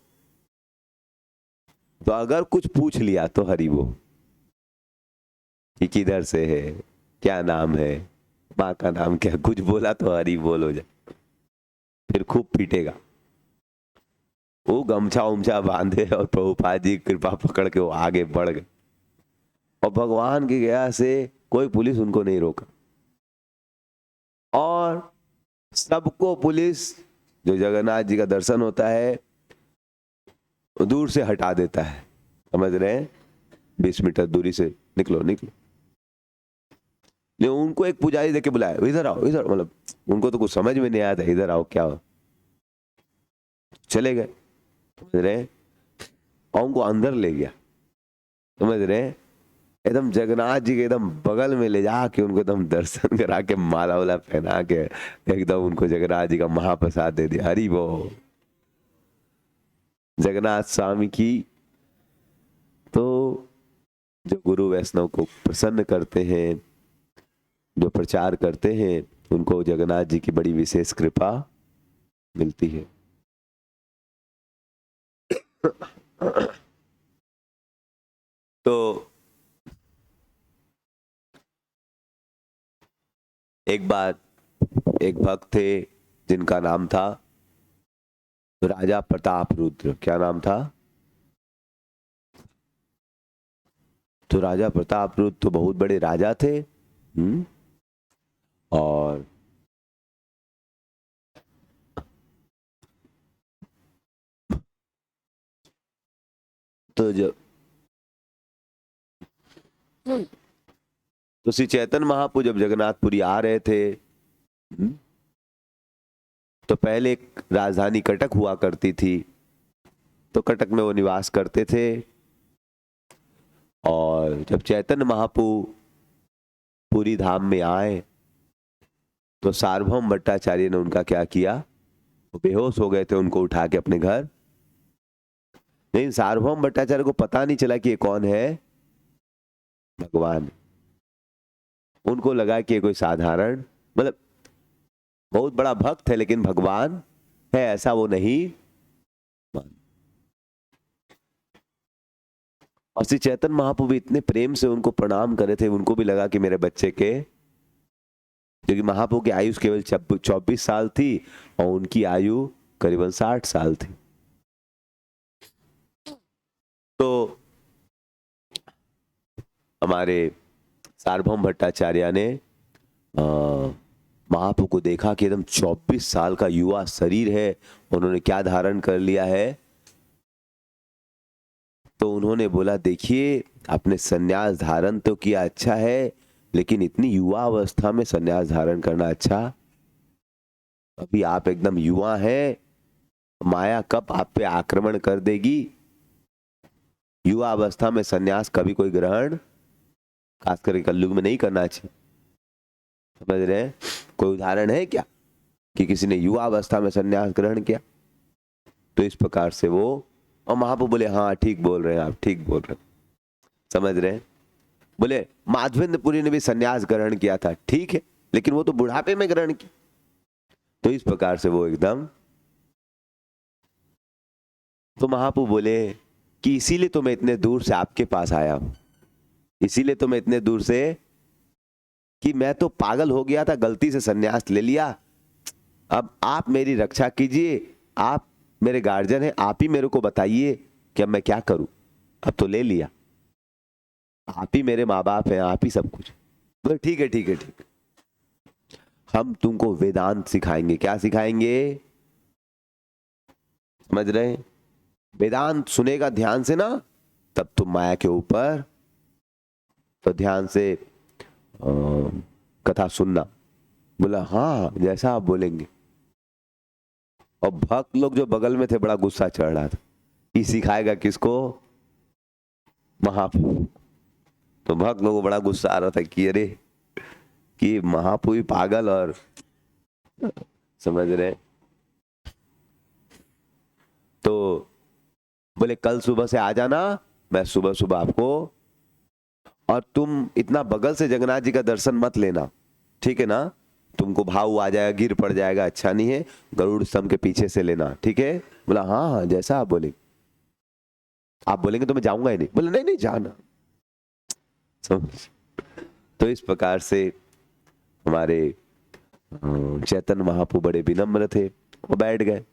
तो अगर कुछ पूछ लिया तो हरि वो कि किधर से है, क्या नाम है, माँ का नाम क्या, कुछ बोला तो हरि बोल हो जाए, फिर खूब पीटेगा। वो गमछा उमछा बांधे और प्रभुपाद जी कृपा पकड़ के वो आगे बढ़ गए, और भगवान की दया से कोई पुलिस उनको नहीं रोका। और सबको पुलिस, जो जगन्नाथ जी का दर्शन होता है दूर से हटा देता है, समझ रहे हैं? 20 मीटर दूरी से निकलो निकलो। नहीं, उनको एक पुजारी देके बुलाया, इधर आओ इधर, मतलब उनको तो कुछ समझ में नहीं आया था, इधर आओ क्या हो। चले गए, समझ रहे हैं? और उनको अंदर ले गया, समझ रहे हैं? एकदम जगन्नाथ जी के एकदम बगल में ले जाके उनको एकदम दर्शन करा के माला वाला पहना के एकदम उनको जगन्नाथ जी का महाप्रसाद दे दिया। हरि बोल, जगन्नाथ स्वामी की। तो जो गुरु वैष्णव को प्रसन्न करते हैं, जो प्रचार करते हैं, उनको जगन्नाथ जी की बड़ी विशेष कृपा मिलती है। तो एक बार एक भक्त थे जिनका नाम था राजा प्रताप रुद्र। क्या नाम था? तो राजा प्रताप रुद्र तो बहुत बड़े राजा थे। और तो जब तो श्री चैतन्य महाप्रभु जब जगन्नाथपुरी आ रहे थे, तो पहले एक राजधानी कटक हुआ करती थी, तो कटक में वो निवास करते थे। और जब चैतन्य महाप्रभु पूरी धाम में आए तो सार्वभौम भट्टाचार्य ने उनका क्या किया, वो बेहोश हो गए थे, उनको उठा के अपने घर। लेकिन सार्वभौम भट्टाचार्य को पता नहीं चला कि ये कौन है, भगवान। उनको लगा कि ये कोई साधारण, मतलब बहुत बड़ा भक्त है लेकिन भगवान है ऐसा वो नहीं मान। और श्री चैतन्य महाप्रभु भी इतने प्रेम से उनको प्रणाम करे थे, उनको भी लगा कि मेरे बच्चे के, क्योंकि महाप्रभु की आयु केवल 24 साल थी और उनकी आयु करीबन 60 साल थी। तो हमारे सार्वभौम भट्टाचार्य ने महाप्रभु को देखा कि एकदम 24 साल का युवा शरीर है, उन्होंने क्या धारण कर लिया है। तो उन्होंने बोला, देखिए आपने संन्यास धारण तो किया, अच्छा है, लेकिन इतनी युवा अवस्था में संन्यास धारण करना अच्छा? अभी आप एकदम युवा हैं, माया कब आप पे आक्रमण कर देगी। युवा अवस्था में संन्यास कभी कोई ग्रहण, खास करके कलयुग में, नहीं करना चाहिए। समझ रहे हैं? कोई उदाहरण है क्या कि किसी ने युवा अवस्था में संन्यास ग्रहण किया? तो इस प्रकार से वो, और महाप्रभु बोले हाँ ठीक बोल रहे हैं आप, ठीक बोल रहे हैं। समझ रहे हैं? बोले माधवेंद्रपुरी ने भी संन्यास ग्रहण किया था, ठीक है, लेकिन वो तो बुढ़ापे में ग्रहण किया। तो इस प्रकार से वो एकदम, तो महाप्रभु बोले कि इसीलिए तो मैं इतने दूर से आपके पास आया हूं, इसीलिए तो मैं इतने दूर से, कि मैं तो पागल हो गया था, गलती से संन्यास ले लिया। अब आप मेरी रक्षा कीजिए, आप मेरे गार्जियन हैं, आप ही मेरे को बताइए कि अब मैं क्या करूं। अब तो ले लिया, आप ही मेरे माँ बाप हैं, आप ही सब कुछ। बोले ठीक है ठीक है ठीक है, हम तुमको वेदांत सिखाएंगे। क्या सिखाएंगे? समझ रहे हैं? वेदांत सुनेगा ध्यान से ना, तब तुम माया के ऊपर, तो ध्यान से कथा सुनना। बोला हाँ जैसा आप बोलेंगे। और भक्त लोग जो बगल में थे, बड़ा गुस्सा चढ़ रहा था, ये सिखाएगा किसको? महाप्रभु। तो भक्त लोगों को बड़ा गुस्सा आ रहा था कि अरे कि महाप्रभु पागल, और समझ रहे। तो बोले कल सुबह से आ जाना, मैं सुबह सुबह आपको, और तुम इतना बगल से जगन्नाथ जी का दर्शन मत लेना, ठीक है ना? तुमको भाव आ जाएगा, गिर पड़ जाएगा, अच्छा नहीं है। गरुड़ स्तंभ के पीछे से लेना, ठीक है? बोला हाँ हाँ जैसा आप बोलेंगे। आप बोलेंगे तो मैं जाऊंगा ही नहीं। बोला नहीं नहीं जाना। तो इस प्रकार से हमारे चैतन्य महाप्रभु बड़े विनम्र थे, वो बैठ गए।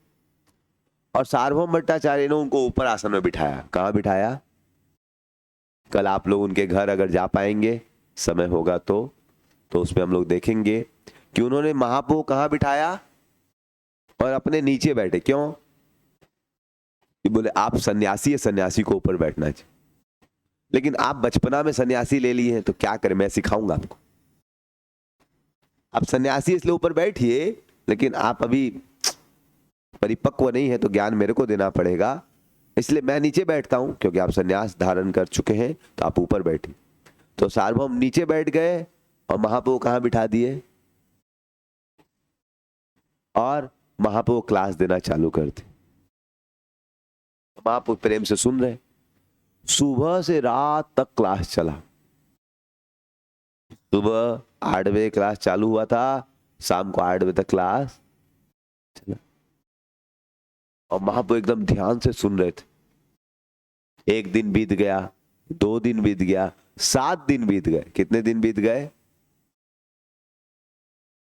और सार्वभौम भट्टाचार्य ने उनको ऊपर आसन में बिठाया। कहाँ बिठाया? कल आप लोग उनके घर अगर जा पाएंगे, समय होगा तो उसमें हम लोग देखेंगे कि उन्होंने महाप्रभु कहाँ बिठाया और अपने नीचे बैठे। क्यों? बोले आप सन्यासी है, सन्यासी को ऊपर बैठना चाहिए। लेकिन आप बचपना में सन्यासी ले लिए हैं तो क्या करें, मैं सिखाऊंगा आपको। आप सन्यासी इसलिए ऊपर बैठिए, लेकिन आप अभी परिपक्व नहीं है तो ज्ञान मेरे को देना पड़ेगा, इसलिए मैं नीचे बैठता हूं, क्योंकि आप सन्यास धारण कर चुके हैं तो आप ऊपर बैठिए। तो सार्वभौम नीचे बैठ गए और महाप्रभु कहां बिठा दिए, और महाप्रभु क्लास देना चालू कर दी। महाप्रभु प्रेम से सुन रहे। सुबह से रात तक क्लास चला। सुबह 8 बजे क्लास चालू हुआ था, शाम को 8 बजे तक क्लास चला, और महाप्रभु एकदम ध्यान से सुन रहे थे। 1 दिन बीत गया, 2 दिन बीत गया, 7 दिन बीत गए। कितने दिन बीत गए?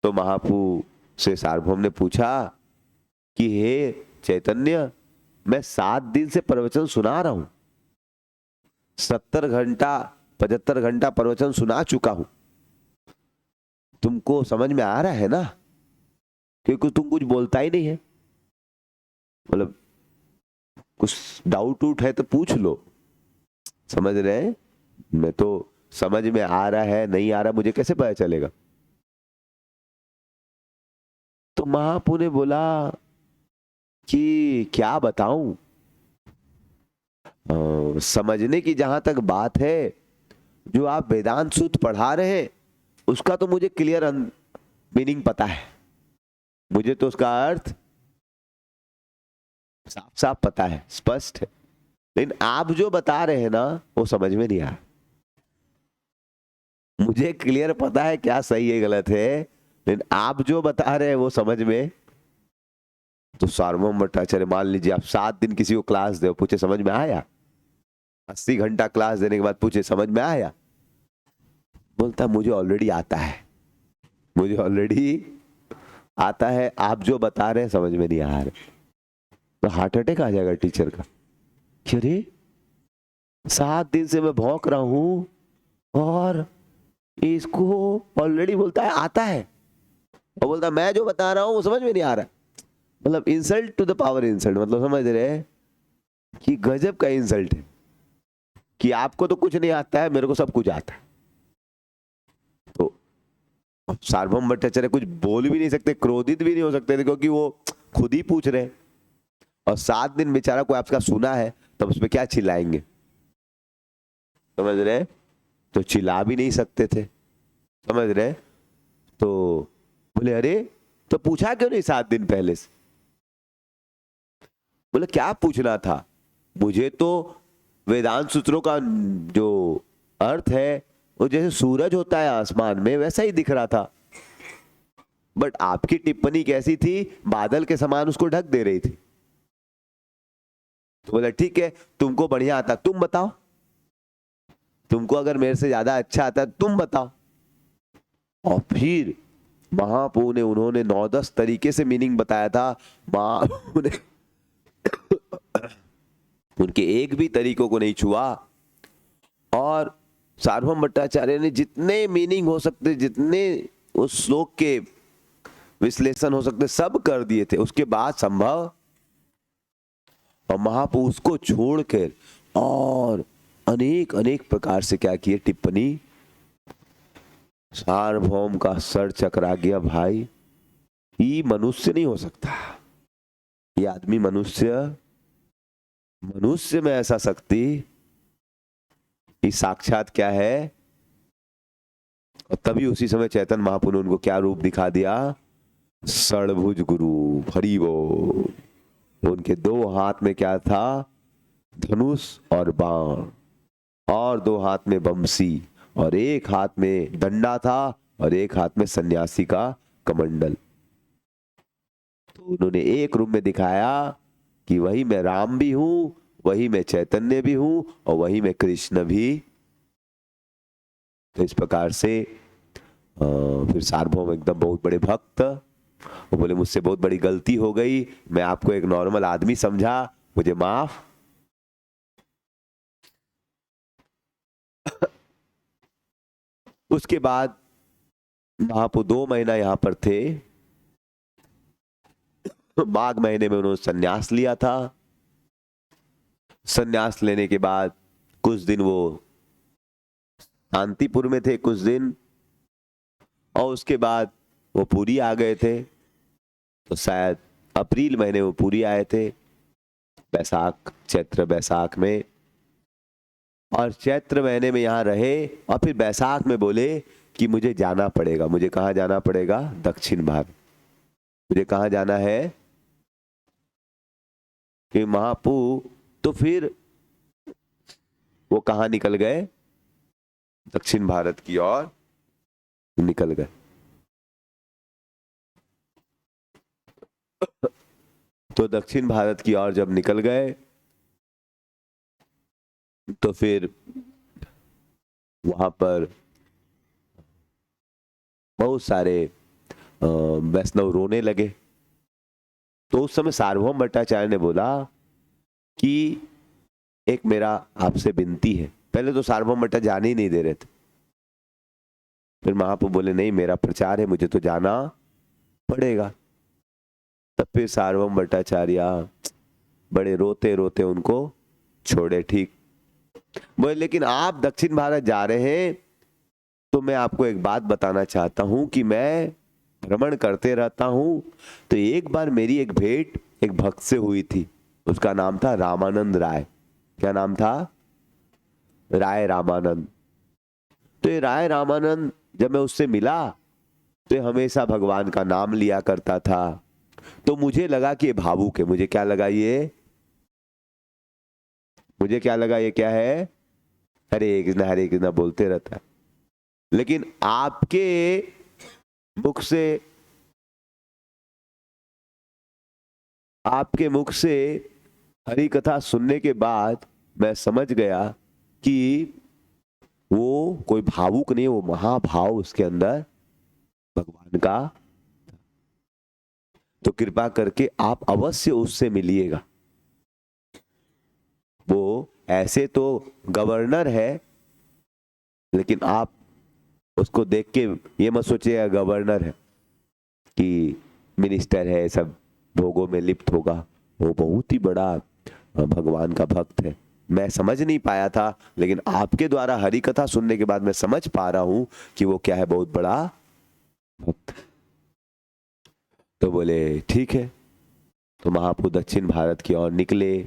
तो महाप्रभु से सार्वभौम ने पूछा कि हे चैतन्य, मैं 7 दिन से प्रवचन सुना रहा हूं, 70 घंटा 75 घंटा प्रवचन सुना चुका हूं, तुमको समझ में आ रहा है ना? क्योंकि तुम कुछ बोलता ही नहीं है, मतलब कुछ डाउट उट है तो पूछ लो, समझ रहे हैं? मैं तो समझ में आ रहा है नहीं आ रहा मुझे कैसे पता चलेगा? तो महाप्रभु ने बोला कि क्या बताऊं, समझने की जहां तक बात है, जो आप वेदांत सूत्र पढ़ा रहे हैं उसका तो मुझे क्लियर मीनिंग पता है, मुझे तो उसका अर्थ साफ साफ पता है, स्पष्ट है। लेकिन आप जो बता रहे हैं ना वो समझ में नहीं आ रहा। मुझे क्लियर पता है क्या सही है गलत है, लेकिन आप जो बता रहे हैं वो समझ में। तो सार्वभौम भट्टाचार्य, मान लीजिए आप 7 दिन किसी को क्लास दे, पूछे समझ में आया? 80 घंटा क्लास देने के बाद पूछे समझ में आया? बोलता मुझे ऑलरेडी आता है, मुझे ऑलरेडी आता है, आप जो बता रहे हैं समझ में नहीं आ रहे। तो हार्ट अटैक आ जाएगा टीचर का। क्यों रे, 7 दिन से मैं भौंक रहा हूं और इसको ऑलरेडी बोलता है आता है, और बोलता मैं जो बता रहा हूं वो समझ में नहीं आ रहा। मतलब insult to the power insult, मतलब समझ रहे हैं कि गजब का इंसल्ट है कि आपको तो कुछ नहीं आता है, मेरे को सब कुछ आता है। तो सार्वभौम भट्टाचार्य कुछ बोल भी नहीं सकते, क्रोधित भी नहीं हो सकते थे, क्योंकि वो खुद ही पूछ रहे, और 7 दिन बेचारा कोई आपका सुना है तब उसमें क्या चिल्लाएंगे, समझ रहे? तो चिल्ला भी नहीं सकते थे, समझ रहे? तो बोले अरे तो पूछा क्यों नहीं 7 दिन पहले से? बोले क्या पूछना था, मुझे तो वेदांत सूत्रों का जो अर्थ है वो जैसे सूरज होता है आसमान में वैसा ही दिख रहा था, बट आपकी टिप्पणी कैसी थी, बादल के समान उसको ढक दे रही थी। तो बोला ठीक है, तुमको बढ़िया आता, तुम बताओ, तुमको अगर मेरे से ज्यादा अच्छा आता है तुम बताओ। और फिर महाप्रभु ने उन्होंने 9-10 तरीके से मीनिंग बताया था। महाप्रभु ने उनके एक भी तरीकों को नहीं छुआ, और सार्वभौम भट्टाचार्य ने जितने मीनिंग हो सकते, जितने उस श्लोक के विश्लेषण हो सकते सब कर दिए थे। उसके बाद संभव, और महाप्रभु उसको छोड़कर और अनेक अनेक प्रकार से क्या किए, टिप्पणी। सार्वभौम का सर चकरा गया, भाई ये मनुष्य नहीं हो सकता, ये आदमी मनुष्य में ऐसा शक्ति, ये साक्षात क्या है। और तभी उसी समय चैतन्य महाप्रभु ने उनको क्या रूप दिखा दिया, षड़भुज गुरु, हरि बोल। उनके 2 हाथ में क्या था, धनुष और बाण, और 2 हाथ में बंसी, और 1 हाथ में डंडा था, और 1 हाथ में सन्यासी का कमंडल। तो उन्होंने एक रूप में दिखाया कि वही मैं राम भी हूं, वही मैं चैतन्य भी हूं, और वही मैं कृष्ण भी। तो इस प्रकार से फिर सार्वभौम एकदम बहुत बड़े भक्त, वो बोले मुझसे बहुत बड़ी गलती हो गई, मैं आपको एक नॉर्मल आदमी समझा, मुझे माफ। उसके बाद महाप्रभु 2 महीना यहां पर थे। माघ महीने में उन्होंने संन्यास लिया था। संन्यास लेने के बाद कुछ दिन वो शांतिपुर में थे कुछ दिन, और उसके बाद वो पुरी आ गए थे। तो शायद अप्रैल महीने वो पुरी आए थे, बैसाख, चैत्र बैसाख में, और चैत्र महीने में यहाँ रहे, और फिर बैसाख में बोले कि मुझे जाना पड़ेगा। मुझे कहाँ जाना पड़ेगा? दक्षिण भारत। मुझे कहाँ जाना है? कि महापू। तो फिर वो कहाँ निकल गए? दक्षिण भारत की ओर निकल गए। तो दक्षिण भारत की ओर जब निकल गए तो फिर वहां पर बहुत सारे वैष्णव रोने लगे। तो उस समय सार्वभौम भट्टाचार्य ने बोला कि एक मेरा आपसे विनती है। पहले तो सार्वभौम भट्टाचार्य जाने ही नहीं दे रहे थे। फिर महाप्रभु बोले नहीं, मेरा प्रचार है, मुझे तो जाना पड़ेगा। तब फिर सार्वभौम भट्टाचार्य बड़े रोते रोते उनको छोड़े। ठीक बोले, लेकिन आप दक्षिण भारत जा रहे हैं तो मैं आपको एक बात बताना चाहता हूं कि मैं भ्रमण करते रहता हूं। तो एक बार मेरी एक भेंट एक भक्त से हुई थी, उसका नाम था रामानंद राय। क्या नाम था? राय रामानंद। तो ये राय रामानंद, जब मैं उससे मिला तो ये हमेशा भगवान का नाम लिया करता था। तो मुझे लगा कि ये भावुक है। मुझे क्या लगा? मुझे क्या लगा? ये क्या है? हरे कृष्णा बोलते रहता है। लेकिन आपके मुख से हरि कथा सुनने के बाद मैं समझ गया कि वो कोई भावुक नहीं, वो महाभाव उसके अंदर भगवान का। तो कृपा करके आप अवश्य उससे मिलिएगा। वो ऐसे तो गवर्नर है, लेकिन आप उसको देख के ये मत सोचिएगा गवर्नर है कि मिनिस्टर है, सब भोगों में लिप्त होगा। वो बहुत ही बड़ा भगवान का भक्त है। मैं समझ नहीं पाया था, लेकिन आपके द्वारा हरि कथा सुनने के बाद मैं समझ पा रहा हूं कि वो क्या है, बहुत बड़ा भक्त। तो बोले ठीक है। तो महाप्रभु दक्षिण भारत की ओर निकले।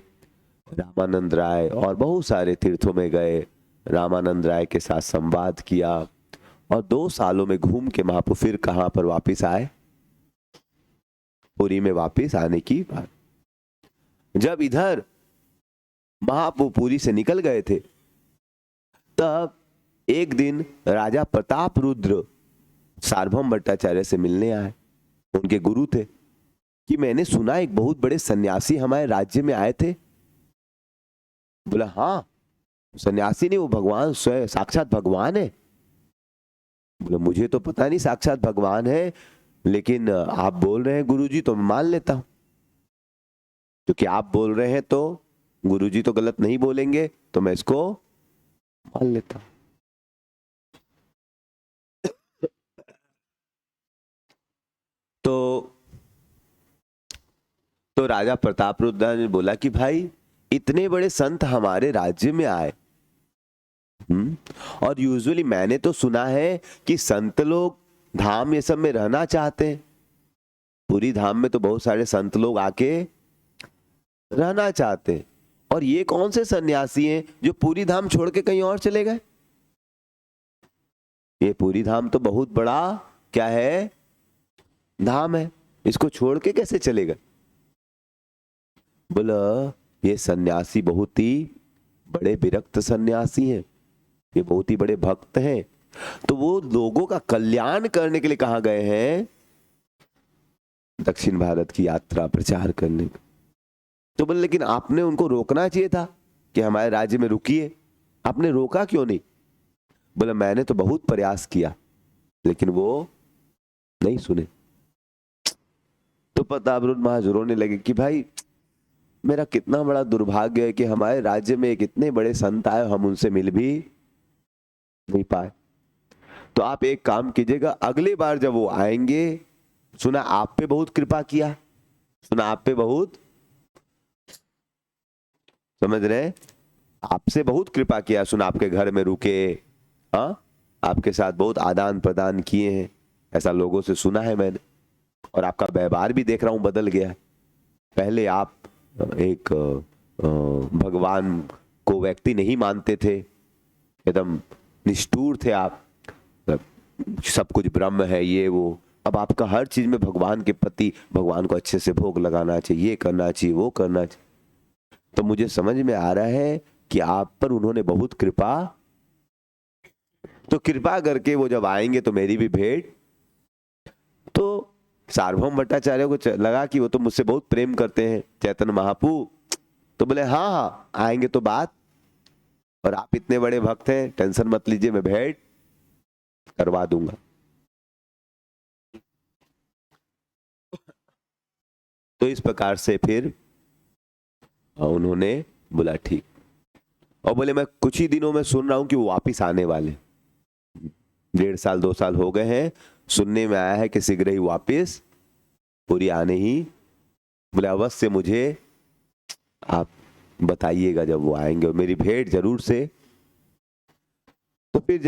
रामानंद राय और बहुत सारे तीर्थों में गए, रामानंद राय के साथ संवाद किया, और 2 सालों में घूम के महाप्रभु फिर कहां पर वापिस आए? पुरी में वापिस आने की बात। जब इधर महाप्रभु पुरी से निकल गए थे, तब एक दिन राजा प्रताप रुद्र सार्वभौम भट्टाचार्य से मिलने आए। उनके गुरु थे कि मैंने सुना एक बहुत बड़े सन्यासी हमारे राज्य में आए थे। बोला हाँ, सन्यासी नहीं, वो भगवान स्वयं साक्षात भगवान है। बोला मुझे तो पता नहीं साक्षात भगवान है, लेकिन आप बोल रहे हैं गुरुजी तो मैं मान लेता हूं। क्योंकि आप बोल रहे हैं तो गुरुजी तो गलत नहीं बोलेंगे, तो मैं इसको मान लेता हूं। तो राजा प्रताप रुद्र ने बोला कि भाई इतने बड़े संत हमारे राज्य में आए, और यूजुअली मैंने तो सुना है कि संत लोग धाम ये सब में रहना चाहते हैं। पूरी धाम में तो बहुत सारे संत लोग आके रहना चाहते हैं, और ये कौन से सन्यासी हैं जो पूरी धाम छोड़ के कहीं और चले गए? ये पूरी धाम तो बहुत बड़ा क्या है, धाम है, इसको छोड़ के कैसे चले गए? बोला ये सन्यासी बहुत ही बड़े विरक्त सन्यासी हैं, ये बहुत ही बड़े भक्त हैं। तो वो लोगों का कल्याण करने के लिए कहां गए हैं? दक्षिण भारत की यात्रा प्रचार करने। तो बोले लेकिन आपने उनको रोकना चाहिए था कि हमारे राज्य में रुकिए, आपने रोका क्यों नहीं? बोला मैंने तो बहुत प्रयास किया, लेकिन वो नहीं सुने। तो प्रतापरुद्र महाराज रोने लगे कि भाई मेरा कितना बड़ा दुर्भाग्य है कि हमारे राज्य में एक इतने बड़े संत आए, हम उनसे मिल भी नहीं पाए। तो आप एक काम कीजिएगा, अगली बार जब वो आएंगे, सुना आप पे बहुत कृपा किया, सुना आप पे बहुत, समझ रहे, आपसे बहुत कृपा किया, सुना आपके घर में रुके, हाँ, आपके साथ बहुत आदान प्रदान किए हैं, ऐसा लोगों से सुना है मैंने, और आपका व्यवहार भी देख रहा हूं बदल गया है। पहले आप एक भगवान को व्यक्ति नहीं मानते थे, एकदम निष्ठुर थे आप, सब कुछ ब्रह्म है ये वो। अब आपका हर चीज में भगवान के प्रति, भगवान को अच्छे से भोग लगाना चाहिए, ये करना चाहिए, वो करना चाहिए। तो मुझे समझ में आ रहा है कि आप पर उन्होंने बहुत कृपा, तो कृपा करके वो जब आएंगे तो मेरी भी भेंट। तो सार्वभौम भट्टाचार्य को लगा कि वो तो मुझसे बहुत प्रेम करते हैं चैतन्य महाप्रभु, तो बोले हाँ हाँ आएंगे तो बात, और आप इतने बड़े भक्त हैं, टेंशन मत लीजिए, मैं भेंट करवा दूंगा। तो इस प्रकार से फिर उन्होंने बोला ठीक, और बोले मैं कुछ ही दिनों में सुन रहा हूं कि वो वापिस आने वाले, 1.5 साल 2 साल हो गए हैं, सुनने में आया है कि शीघ्र ही वापिस पूरी आने ही। बोले अवश्य मुझे आप बताइएगा जब वो आएंगे, और मेरी भेंट जरूर से। तो फिर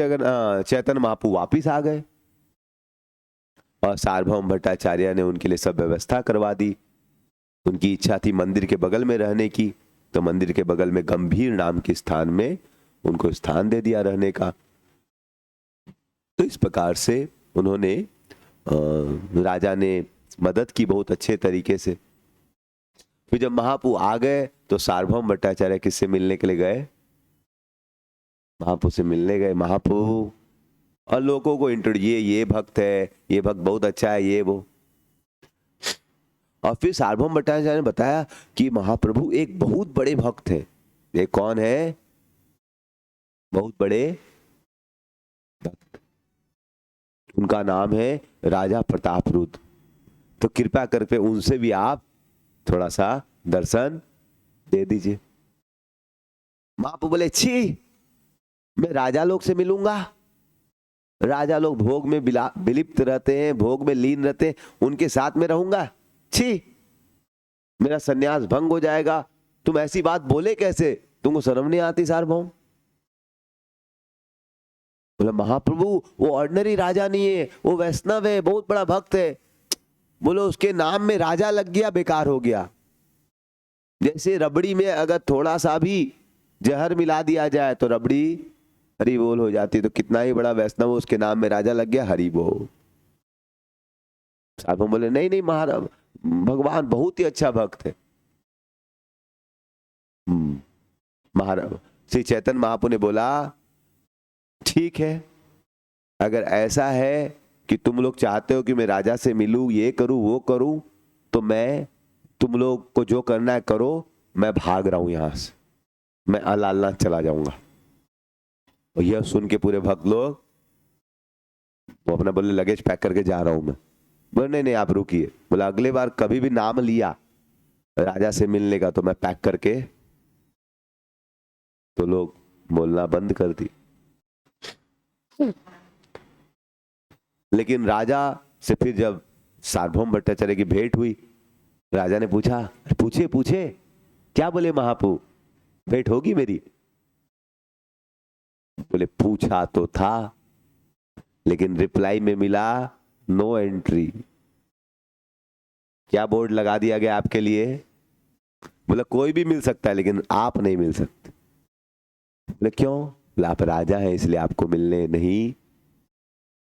चैतन्य महाप्रभु वापिस आ गए, और सार्वभौम भट्टाचार्य ने उनके लिए सब व्यवस्था करवा दी। उनकी इच्छा थी मंदिर के बगल में रहने की, तो मंदिर के बगल में गंभीर नाम के स्थान में उनको स्थान दे दिया रहने का। तो इस प्रकार से उन्होंने राजा ने मदद की बहुत अच्छे तरीके से। फिर जब महाप्रभु आ गए तो सार्वभौम भट्टाचार्य किससे मिलने के लिए गए? महाप्रभु से मिलने गए। महाप्रभु और लोगों को ये भक्त है, ये भक्त बहुत अच्छा है, ये वो। और फिर सार्वभौम भट्टाचार्य ने बताया कि महाप्रभु एक बहुत बड़े भक्त हैं। ये कौन है? बहुत बड़े भक्त, उनका नाम है राजा प्रताप रुद्र। तो कृपा करके उनसे भी आप थोड़ा सा दर्शन दे दीजिए। महाप्रभु बोले छी, मैं राजा लोग से मिलूंगा? राजा लोग भोग में विलिप्त रहते हैं, भोग में लीन रहते हैं, उनके साथ में रहूंगा? छी, मेरा सन्यास भंग हो जाएगा। तुम ऐसी बात बोले कैसे? तुमको शर्म नहीं आती सार्वभौम? बोला महाप्रभु वो ऑर्डिनरी राजा नहीं है, वो वैष्णव है, बहुत बड़ा भक्त है। बोलो उसके नाम में राजा लग गया, बेकार हो गया। जैसे रबड़ी में अगर थोड़ा सा भी जहर मिला दिया जाए तो रबड़ी हरी बोल हो जाती है। तो कितना ही बड़ा वैष्णव, उसके नाम में राजा लग गया, हरी बोल। सार्वभौम बोले नहीं नहीं महाराज, भगवान बहुत ही अच्छा भक्त है। महाराज श्री चैतन्य महाप्रभु ने बोला ठीक है, अगर ऐसा है कि तुम लोग चाहते हो कि मैं राजा से मिलूं, ये करूं वो करूं, तो मैं, तुम लोग को जो करना है करो, मैं भाग रहा हूं यहां से, मैं अलालनाथ चला जाऊंगा। और यह सुन के पूरे भक्त लोग वो अपना बोले लगेज पैक करके जा रहा हूं मैं। बोले नहीं नहीं आप रुकिए। बोला अगले बार कभी भी नाम लिया राजा से मिलने का तो मैं पैक करके, तो लोग बोलना बंद कर दी। लेकिन राजा से फिर जब सार्वभौम भट्टाचार्य की भेंट हुई, राजा ने पूछा, पूछे पूछे क्या बोले महाप्रभु, भेंट होगी मेरी? बोले पूछा तो था, लेकिन रिप्लाई में मिला नो एंट्री। क्या बोर्ड लगा दिया गया आपके लिए? बोला कोई भी मिल सकता है लेकिन आप नहीं मिल सकते। बोले क्यों? बोला आप राजा हैं इसलिए आपको मिलने नहीं।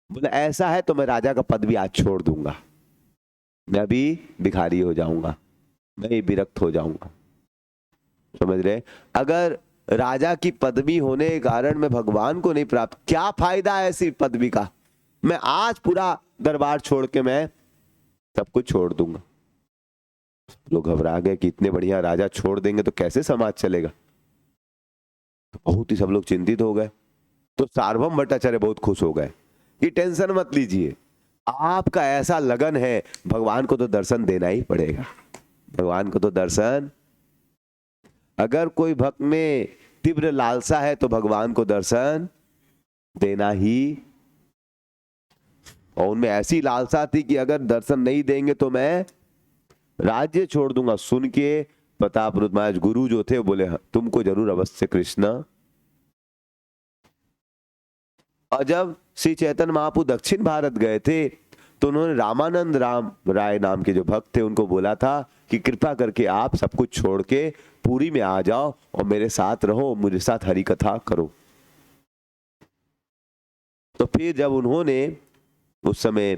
बोला ऐसा है तो मैं राजा का पद भी आज छोड़ दूंगा, मैं अभी भिखारी हो जाऊंगा, मैं विरक्त हो जाऊंगा। समझ रहे? अगर राजा की पदवी होने के कारण मैं भगवान को नहीं प्राप्त, क्या फायदा है ऐसी पदवी का? मैं आज पूरा दरबार छोड़ के मैं सब कुछ छोड़ दूंगा। लोग घबरा गए कि इतने बढ़िया राजा छोड़ देंगे तो कैसे समाज चलेगा। बहुत ही सब लोग चिंतित हो गए। तो सार्वभौम भट्टाचार्य बहुत खुश हो गए कि टेंशन मत लीजिए, आपका ऐसा लगन है, भगवान को तो दर्शन देना ही पड़ेगा। भगवान को तो दर्शन, अगर कोई भक्त में तीव्र लालसा है तो भगवान को दर्शन देना ही। और उनमें ऐसी लालसा थी कि अगर दर्शन नहीं देंगे तो मैं राज्य छोड़ दूंगा। सुन के प्रताप रुद्र महाराज गुरु जो थे बोले तुमको जरूर अवश्य कृष्ण और जब श्री चैतन्य महाप्रभु दक्षिण भारत गए थे तो उन्होंने रामानंद राम राय नाम के जो भक्त थे उनको बोला था कि कृपा करके आप सब कुछ छोड़ के पुरी में आ जाओ और मेरे साथ रहो, मुझे साथ हरि कथा करो। तो फिर जब उन्होंने उस समय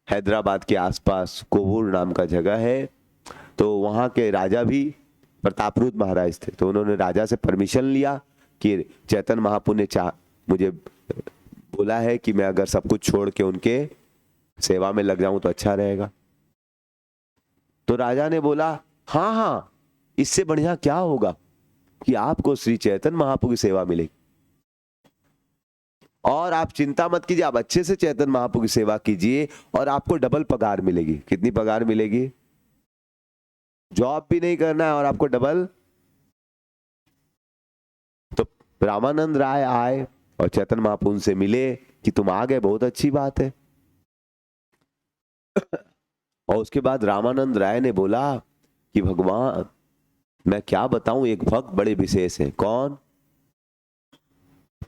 हैदराबाद के आसपास कोवूर नाम का जगह है, तो वहां के राजा भी प्रतापरुद्र महाराज थे, तो उन्होंने राजा से परमिशन लिया कि चैतन्य महाप्रभु ने मुझे बोला है कि मैं अगर सब कुछ छोड़ के उनके सेवा में लग जाऊं तो अच्छा रहेगा। तो राजा ने बोला हाँ हाँ, इससे बढ़िया क्या होगा कि आपको श्री चैतन्य महाप्रभु की सेवा मिलेगी, और आप चिंता मत कीजिए, आप अच्छे से चैतन्य महाप्रभु की सेवा कीजिए और आपको डबल पगार मिलेगी। कितनी पगार मिलेगी? जॉब भी नहीं करना है और आपको डबल। तो रामानंद राय आए और चैतन्य महाप्रभु से मिले कि तुम आ गए, बहुत अच्छी बात है। और उसके बाद रामानंद राय ने बोला कि भगवान मैं क्या बताऊं, एक भक्त बड़े विशेष हैं। कौन?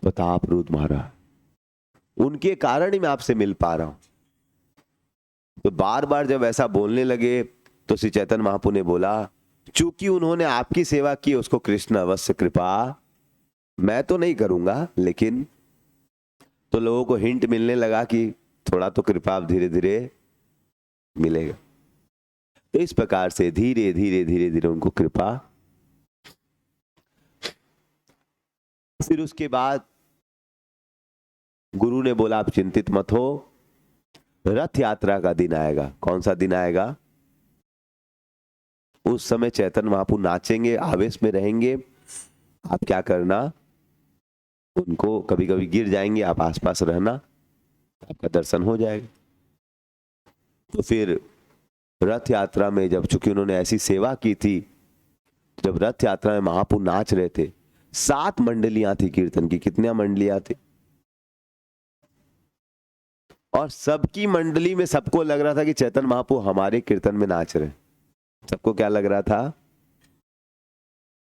प्रतापरुद्र महाराज, उनके कारण ही मैं आपसे मिल पा रहा हूं। तो बार बार जब ऐसा बोलने लगे तो श्री चैतन्य महाप्रभु ने बोला चूंकि उन्होंने आपकी सेवा की उसको कृष्ण अवश्य कृपा मैं तो नहीं करूंगा, लेकिन तो लोगों को हिंट मिलने लगा कि थोड़ा तो कृपा धीरे धीरे मिलेगा। तो इस प्रकार से धीरे धीरे धीरे धीरे उनको कृपा। फिर उसके बाद गुरु ने बोला आप चिंतित मत हो, रथ यात्रा का दिन आएगा। कौन सा दिन आएगा? उस समय चैतन्य महाप्रभु नाचेंगे, आवेश में रहेंगे। आप क्या करना, उनको कभी कभी गिर जाएंगे, आप आसपास रहना, आपका दर्शन हो जाएगा। तो फिर रथ यात्रा में जब चूंकि उन्होंने ऐसी सेवा की थी, जब रथ यात्रा में महाप्रभु नाच रहे थे, 7 मंडलियां थी कीर्तन की। कितनी मंडलियां थी? और सबकी मंडली में सबको लग रहा था कि चैतन्य महाप्रभु हमारे कीर्तन में नाच रहे। सबको क्या लग रहा था?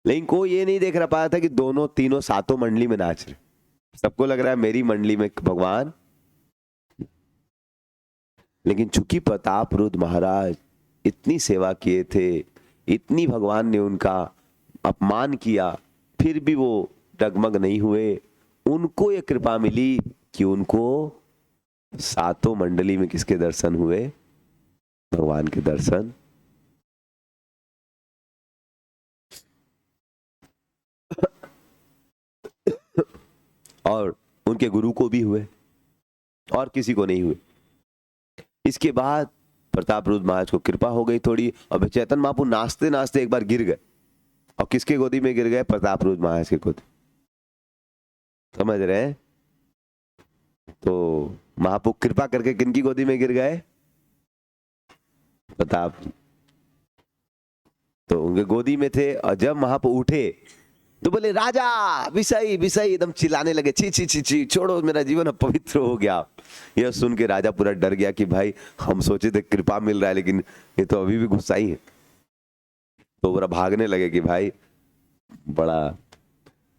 लेकिन कोई ये नहीं देख रहा पाया था कि दोनों तीनों सातों मंडली में नाच रहे। सबको लग रहा है मेरी मंडली में भगवान। लेकिन चूंकि प्रतापरुद्र महाराज इतनी सेवा किए थे, इतनी भगवान ने उनका अपमान किया, फिर भी वो डगमग नहीं हुए। उनको ये कृपा मिली कि उनको सातों मंडली में किसके दर्शन हुए? भगवान के दर्शन। और उनके गुरु को भी हुए और किसी को नहीं हुए। इसके बाद प्रतापरुद्र महाराज को कृपा हो गई थोड़ी, और चैतन्य महाप्रभु नाचते नाचते एक बार गिर गए। और किसके गोदी में गिर गए? प्रतापरुद्र महाराज के गोदी। समझ रहे हैं? तो महाप्रभु कृपा करके किनकी गोदी में गिर गए? प्रताप। तो उनके गोदी में थे। और जब महाप्रभु उठे तो बोले राजा विषय विषय, एकदम चिल्लाने लगे, छी छी छी छी, छोड़ो, मेरा जीवन अब पवित्र हो गया। यह सुन के राजा पूरा डर गया कि भाई हम सोचे थे कृपा मिल रहा है, लेकिन ये तो अभी भी गुस्सा ही है। तो पूरा भागने लगे कि भाई बड़ा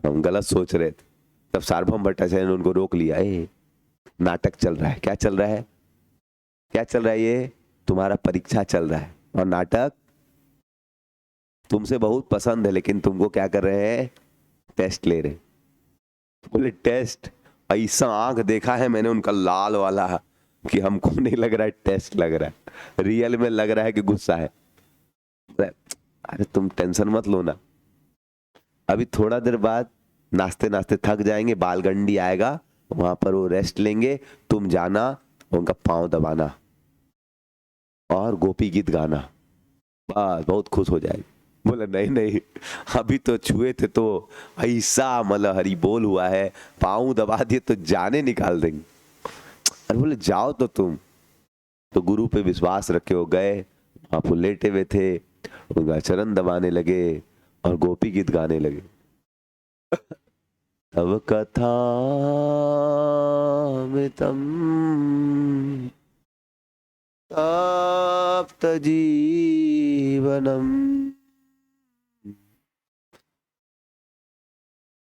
हम गलत सोच रहे थे। तब सार्वभौम भट्टाचार्य ने उनको रोक लिया। नाटक चल रहा है। क्या चल रहा है? क्या चल रहा है? ये तुम्हारा परीक्षा चल रहा है, और नाटक तुमसे बहुत पसंद है, लेकिन तुमको क्या कर रहे हैं? टेस्ट ले रहे। बोले टेस्ट? ऐसा आंख देखा है मैंने उनका लाल वाला कि हमको नहीं लग रहा है टेस्ट लग रहा है, रियल में लग रहा है कि गुस्सा है। अरे तुम टेंशन मत लो ना, अभी थोड़ा देर बाद नाचते नाचते थक जाएंगे, बालगंडी आएगा, वहां पर वो रेस्ट लेंगे, तुम जाना उनका पांव दबाना और गोपी गीत गाना, बस बहुत खुश हो जाएगी। बोला नहीं नहीं, अभी तो छुए थे तो ऐसा मतलब हरी बोल हुआ है, पाँव दबा दिए तो जाने निकाल देंगे। अरे बोले जाओ तो तुम। तो गुरु पे विश्वास रखे हो गए, आप लेटे हुए थे, उनका चरण दबाने लगे और गोपी गीत गाने लगे। तव कथा मृतम तप्त जीवनम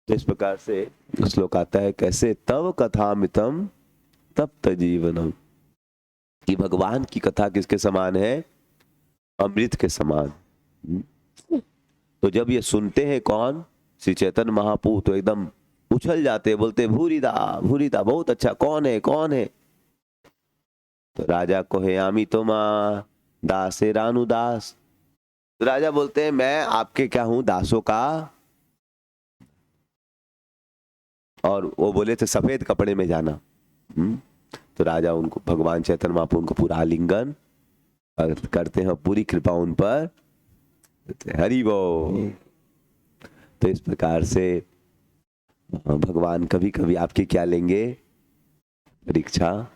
तो इस प्रकार से श्लोक आता है, कैसे तव कथामितम तप्त जीवनम, कि भगवान की कथा किसके समान है? अमृत के समान। तो जब ये सुनते हैं कौन? श्री चैतन्य महाप्रभु, तो एकदम उछल जाते, बोलते भूरिदा भूरिदा, बहुत अच्छा, कौन है कौन है? तो राजा को है आमी तो माँ दासे रानु दास। तो राजा बोलते हैं मैं आपके क्या हूं? दासों का। और वो बोले थे सफेद कपड़े में जाना। तो राजा उनको, भगवान चैतन्य महाप्रभु उनको पूरा आलिंगन करते हैं, पूरी कृपा उन पर, हरि बोल। तो इस प्रकार से भगवान कभी कभी आपकी क्या लेंगे? परीक्षा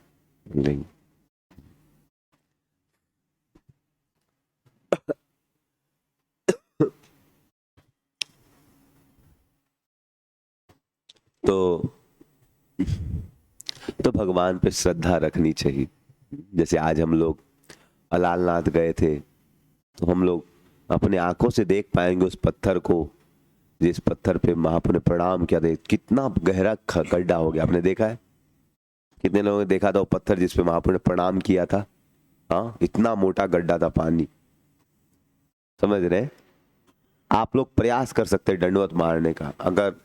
लेंगे। तो भगवान पे श्रद्धा रखनी चाहिए। जैसे आज हम लोग अलालनाथ गए थे, तो हम लोग अपने आंखों से देख पाएंगे उस पत्थर को, जिस पत्थर पे महाप्रभु ने प्रणाम किया था, कितना गहरा गड्ढा हो गया। आपने देखा है? कितने लोगों ने देखा था वो पत्थर जिस पे महाप्रभु ने प्रणाम किया था? हाँ, इतना मोटा गड्ढा था, पानी। समझ रहे? आप लोग प्रयास कर सकते हैं दंडवत मारने का, अगर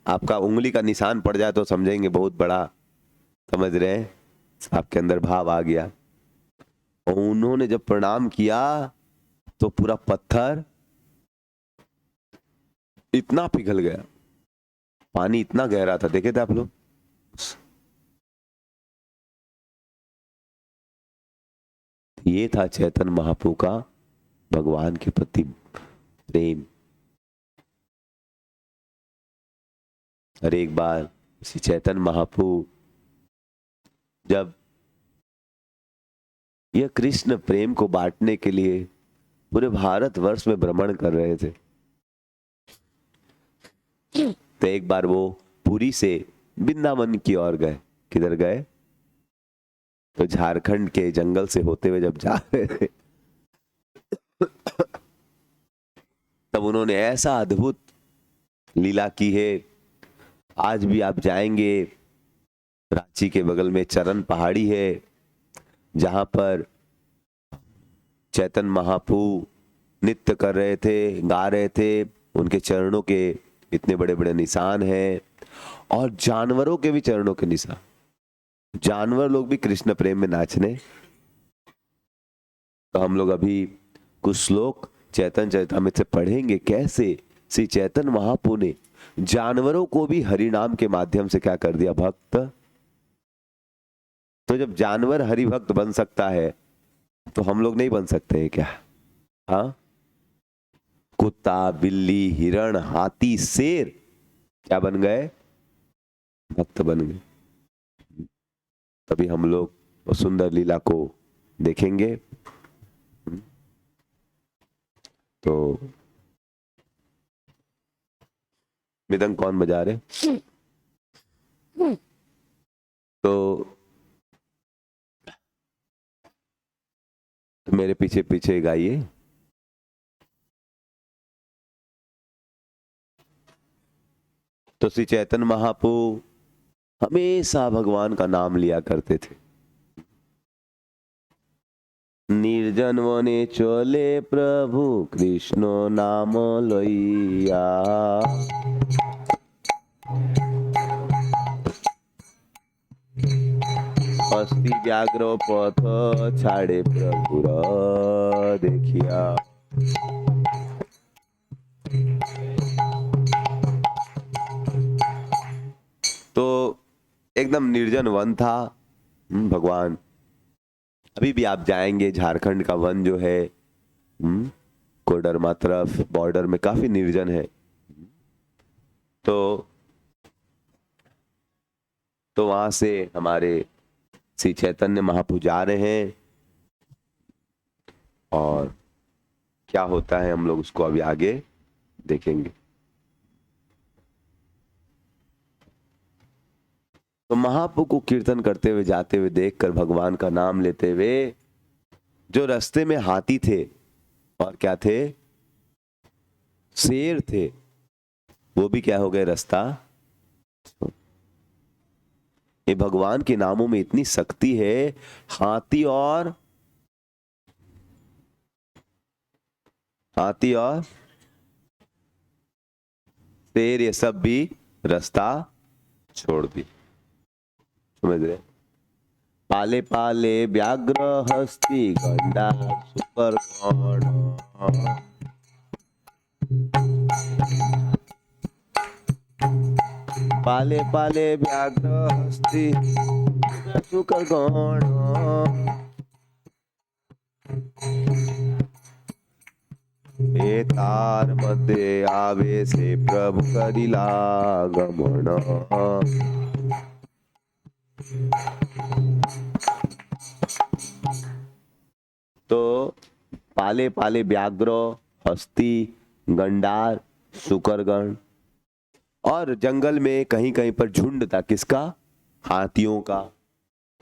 आपका उंगली का निशान पड़ जाए तो समझेंगे बहुत बड़ा। समझ रहे हैं? आपके अंदर भाव आ गया। और उन्होंने जब प्रणाम किया तो पूरा पत्थर इतना पिघल गया, पानी इतना गहरा था। देखे थे आप लोग? ये था चैतन्य महाप्रभु का भगवान के प्रति प्रेम। और एक बार श्री चैतन्य महाप्रभु जब यह कृष्ण प्रेम को बांटने के लिए पूरे भारतवर्ष में भ्रमण कर रहे थे, तो एक बार वो पुरी से वृंदावन की ओर गए। किधर गए? तो झारखंड के जंगल से होते हुए जब जा रहे थे, तब उन्होंने ऐसा अद्भुत लीला की है। आज भी आप जाएंगे, रांची के बगल में चरण पहाड़ी है, जहां पर चैतन्य महाप्रभु नृत्य कर रहे थे, गा रहे थे। उनके चरणों के इतने बड़े बड़े निशान हैं, और जानवरों के भी चरणों के निशान। जानवर लोग भी कृष्ण प्रेम में नाचने। तो हम लोग अभी कुछ श्लोक चैतन्य चरितामृत से पढ़ेंगे, कैसे श्री चैतन्य महाप्रभु ने जानवरों को भी हरि नाम के माध्यम से क्या कर दिया? भक्त। तो जब जानवर हरि भक्त बन सकता है, तो हम लोग नहीं बन सकते हैं क्या? हाँ, कुत्ता, बिल्ली, हिरण, हाथी, शेर क्या बन गए? भक्त बन गए। तभी हम लोग उस सुंदर लीला को देखेंगे। तो मृदंग कौन बजा रहे? तो मेरे पीछे पीछे गाइए। तो श्री चैतन्य महाप्रभु हमेशा भगवान का नाम लिया करते थे। निर्जन वने चले प्रभु कृष्ण नाम लइया, हस्ती व्याघ्र पथ छाड़े प्रभुर देखिया। तो एकदम निर्जन वन था भगवान। अभी भी आप जाएंगे, झारखंड का वन जो है कोडरमा तरफ बॉर्डर में काफी निर्जन है। तो वहां से हमारे श्री चैतन्य महाप्रभु जा रहे हैं, और क्या होता है हम लोग उसको अभी आगे देखेंगे। तो महाप्रभु को कीर्तन करते हुए जाते हुए देखकर, भगवान का नाम लेते हुए, जो रास्ते में हाथी थे और क्या थे? शेर थे। वो भी क्या हो गए, रास्ता। ये भगवान के नामों में इतनी शक्ति है। हाथी और शेर ये सब भी रास्ता छोड़ दी। समझ रहे? पाले पाले व्याघ्र हस्ती गंडा सुकर गण। पाले पाले व्याघ्र हस्ती सुकर गण। हे तार मध्ये आवे से प्रभु करिला गमन। तो पाले पाले व्याघ्र हस्ती गंडार सुकरगण, और जंगल में कहीं कहीं पर झुंड था, किसका? हाथियों का।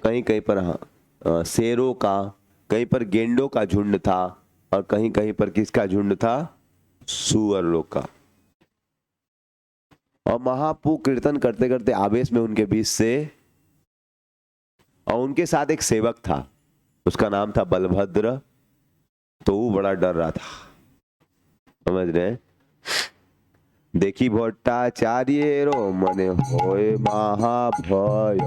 कहीं कहीं पर शेरों का, कहीं पर गेंडों का झुंड था, और कहीं कहीं पर किसका झुंड था? सुअर लोग का। और महापू कीर्तन करते करते आवेश में उनके बीच से, और उनके साथ एक सेवक था, उसका नाम था बलभद्र। तो वो बड़ा डर रहा था। समझ रहे? देखी भट्टाचार्य रो मने होए महाभय।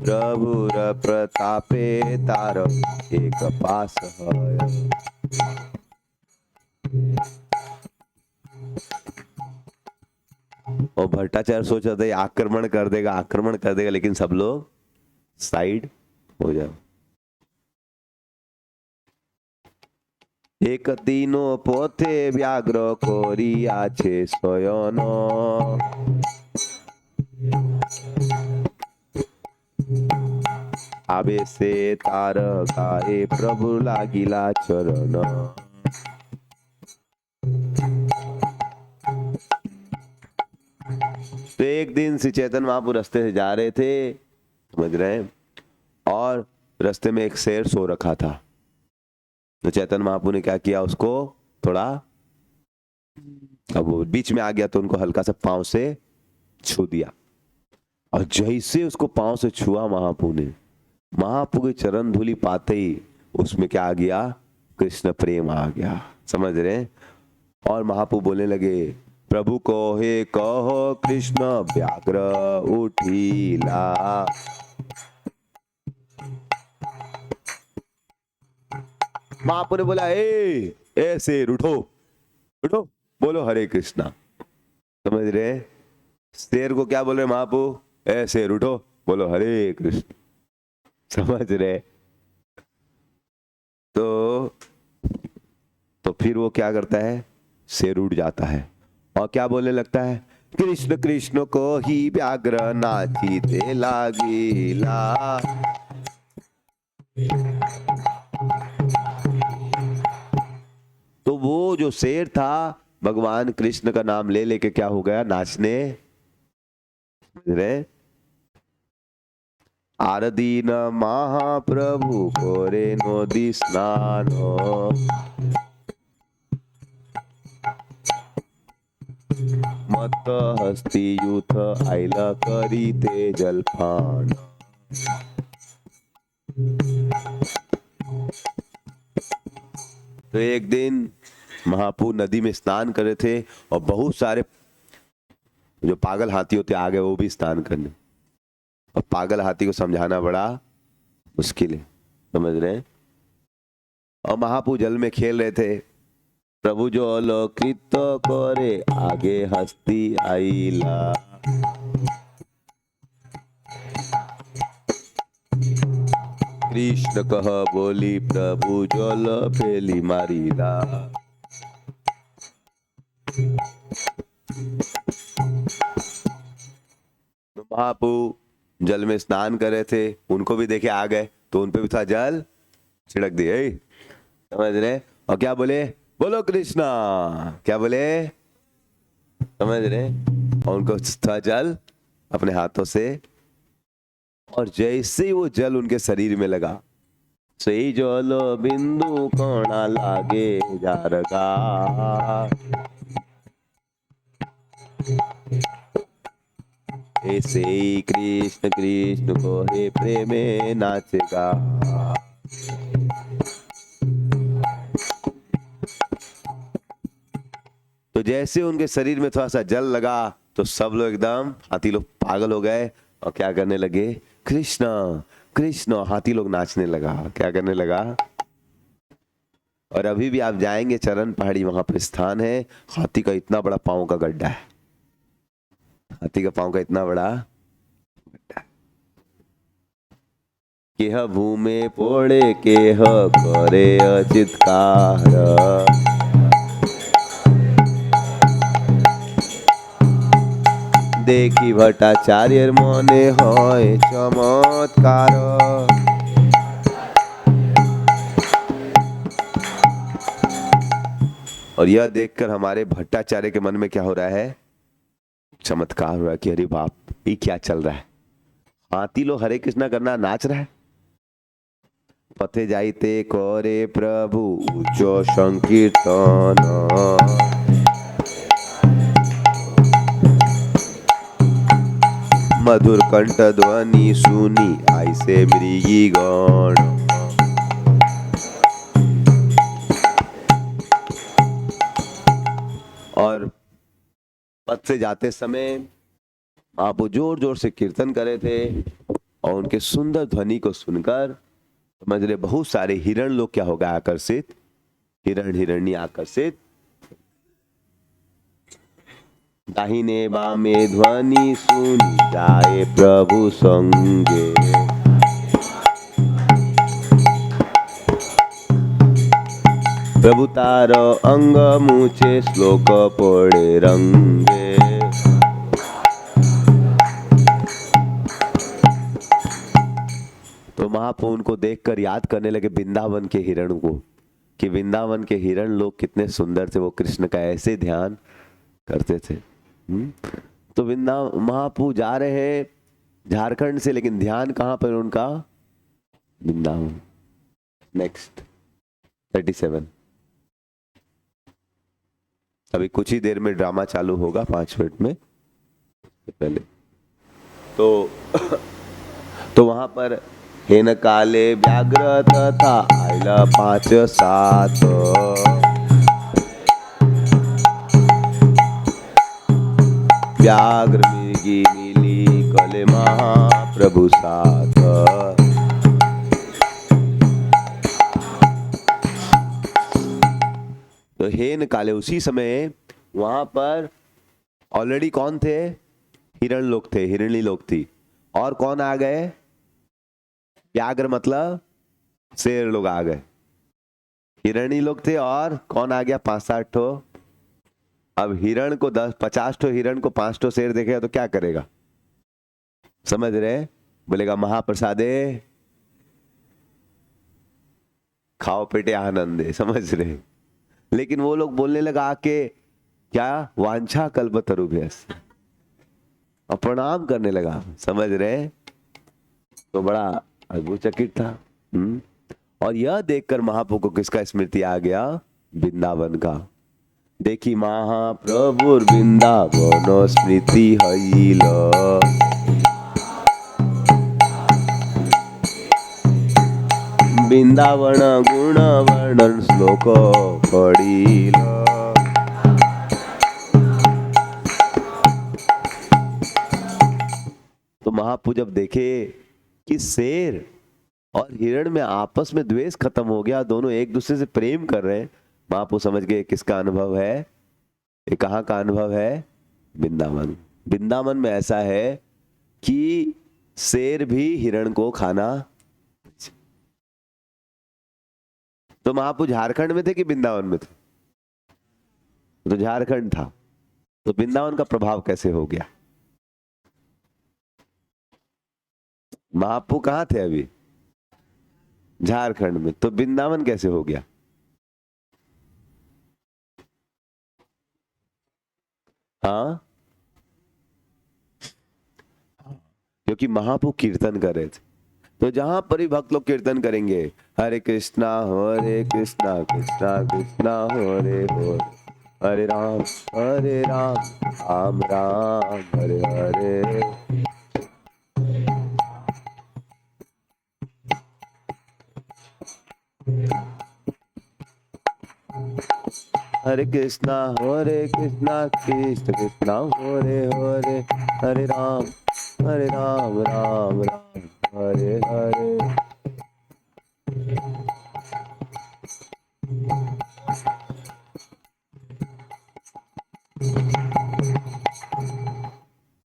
प्रभुर प्रतापे तार एक पास है। और भट्टाचार्य सोच रहे थे आक्रमण कर देगा, लेकिन सब लोग साइड हो जाओ। एक तीनो पोथे व्याघ्र कोरिया छे स्वयं। आवे से तार गाए प्रभु लागिला चरण। तो एक दिन श्री चैतन्य महाप्रभु रास्ते से जा रहे थे, समझ रहे हैं, और रास्ते में एक शेर सो रखा था। तो चैतन्य महाप्रभु ने क्या किया, उसको थोड़ा, अब वो बीच में आ गया तो उनको हल्का सा पांव से छू दिया, और जैसे उसको पांव से छुआ महाप्रभु ने, महाप्रभु की चरण धूलि पाते ही उसमें क्या आ गया? कृष्ण प्रेम आ गया। समझ रहे? और महाप्रभु बोलने लगे, प्रभु को हे कहो कृष्ण व्याघ्र उठीला। महाप्रभु ने बोला, ए शेर उठो, उठो, बोलो हरे कृष्णा। समझ रहे? शेर को क्या बोल रहे महाप्रभु? ए शेर उठो, बोलो हरे कृष्ण। समझ रहे? तो फिर वो क्या करता है? शेर उठ जाता है और क्या बोलने लगता है? कृष्ण कृष्ण को ही व्याघ्र नाचीते लागिला। तो वो जो शेर था, भगवान कृष्ण का नाम ले लेके क्या हो गया? नाचने। आरदीन महाप्रभु कोरे नदी स्नान। मत हस्ती यूथ आइला करी ते जलपान। तो एक दिन महाप्रभु नदी में स्नान कर रहे थे, और बहुत सारे जो पागल हाथी होते आ गए, वो भी स्नान करने। और पागल हाथी को समझाना बड़ा मुश्किल है। समझ रहे हैं? और महाप्रभु जल में खेल रहे थे। प्रभु जो अलौकित करे आगे हस्ती आईला। कृष्ण कह बोली प्रभु जल फेली मारीला। महाप्रभु जल में स्नान कर रहे थे, उनको भी देखे आ गए, तो उन पे भी था जल छिड़क दिए। समझ रहे? और क्या बोले? बोलो कृष्णा। क्या बोले? समझ रहे? और उनको था जल अपने हाथों से, और जैसे ही वो जल उनके शरीर में लगा, ସେଇ ଜଳ ବିନ୍ଦୁ କଣା ଲାଗେ ଜାରକା। ऐसे ही कृष्ण कृष्ण को हे प्रेमे नाचेगा। तो जैसे उनके शरीर में थोड़ा सा जल लगा तो सब लोग एकदम, हाथी लोग पागल हो गए और क्या करने लगे, कृष्ण कृष्ण। हाथी लोग नाचने लगा, क्या करने लगा। और अभी भी आप जाएंगे चरण पहाड़ी, वहां पर स्थान है, हाथी का इतना बड़ा पांव का गड्ढा है, हाथी का पांव का इतना बड़ा गड्ढा। केह भूमे पोड़े केह करे अचित्कार। देखी भट्टाचार्य मने होय चमत्कार। और यह देखकर हमारे भट्टाचार्य के मन में क्या हो रहा है, चमत्कार हो रहा है कि अरे बाप, ये क्या चल रहा है। हाथी लोग हरे कृष्णा करना नाच रहा है। पथे जाइते करे प्रभु उच्च संकीर्तन। मधुर कंठ ध्वनि सुनी ऐसे मृगी गण। और पथ से जाते समय आप जोर जोर से कीर्तन करे थे और उनके सुंदर ध्वनि को सुनकर समझ रहे बहुत सारे हिरण लोग क्या हो गए आकर्षित, हिरण हिरणी आकर्षित। दाहिने बामे ध्वनि सुनी जाए प्रभु संगे। प्रभु तार अंग मुचे श्लोक पड़े रंगे। तो महाप्रभु उनको देखकर याद करने लगे वृंदावन के हिरण को, कि वृंदावन के हिरण लोग कितने सुंदर थे, वो कृष्ण का ऐसे ध्यान करते थे। तो महाप्रभु जा रहे हैं झारखंड से, लेकिन ध्यान कहां पर उनका, वृंदावन। नेक्स्ट 37। अभी कुछ ही देर में ड्रामा चालू होगा, 5 मिनट में पहले। तो वहां पर हेन काले व्याघ्र तथा आइला 5-7। व्याघ्र मृगी मिली कले महाप्रभु साथ। तो हेन काले, उसी समय वहां पर ऑलरेडी कौन थे, हिरण लोग थे, हिरणी लोग थी। और कौन आ गए, व्याघ्र मतलब शेर लोग आ गए। हिरणी लोग थे और कौन आ गया, 5-7 ठो। अब हिरण को 10-50 ठो हिरण को 5 ठो शेर देखेगा तो क्या करेगा, समझ रहे, बोलेगा महाप्रसादे खाओ पेटे आनंदे, समझ रहे। लेकिन वो लोग बोलने लगा आके क्या, वांछा कल्पतरुभ्यस, और प्रणाम करने लगा, समझ रहे। तो बड़ा अद्भुत चकित था। और यह देखकर महाप्रभु को किसका स्मृति आ गया, वृंदावन का। देखी महाप्रभु वृंदावन स्मृति हईल। वृंदावन गुण वर्णन श्लोक पढ़ील। तो महाप्रभु जब देखे कि शेर और हिरण में आपस में द्वेष खत्म हो गया, दोनों एक दूसरे से प्रेम कर रहे हैं, महाप्रभु समझ गए किसका अनुभव है, ये कहाँ का अनुभव है, वृंदावन। वृंदावन में ऐसा है कि शेर भी हिरण को खाना। तो महाप्रभु झारखंड में थे कि वृंदावन में थे, तो झारखंड था, तो वृंदावन का प्रभाव कैसे हो गया। महाप्रभु कहाँ थे अभी, झारखंड में, तो वृंदावन कैसे हो गया। हाँ, क्योंकि महाप्रभु कीर्तन कर रहे थे। तो जहां पर भी भक्त लोग कीर्तन करेंगे, हरे कृष्णा कृष्णा कृष्णा हरे हरे राम राम राम हरे हरे। हरे कृष्णा कृष्णा कृष्णा हरे हरे राम राम राम हरे हरे।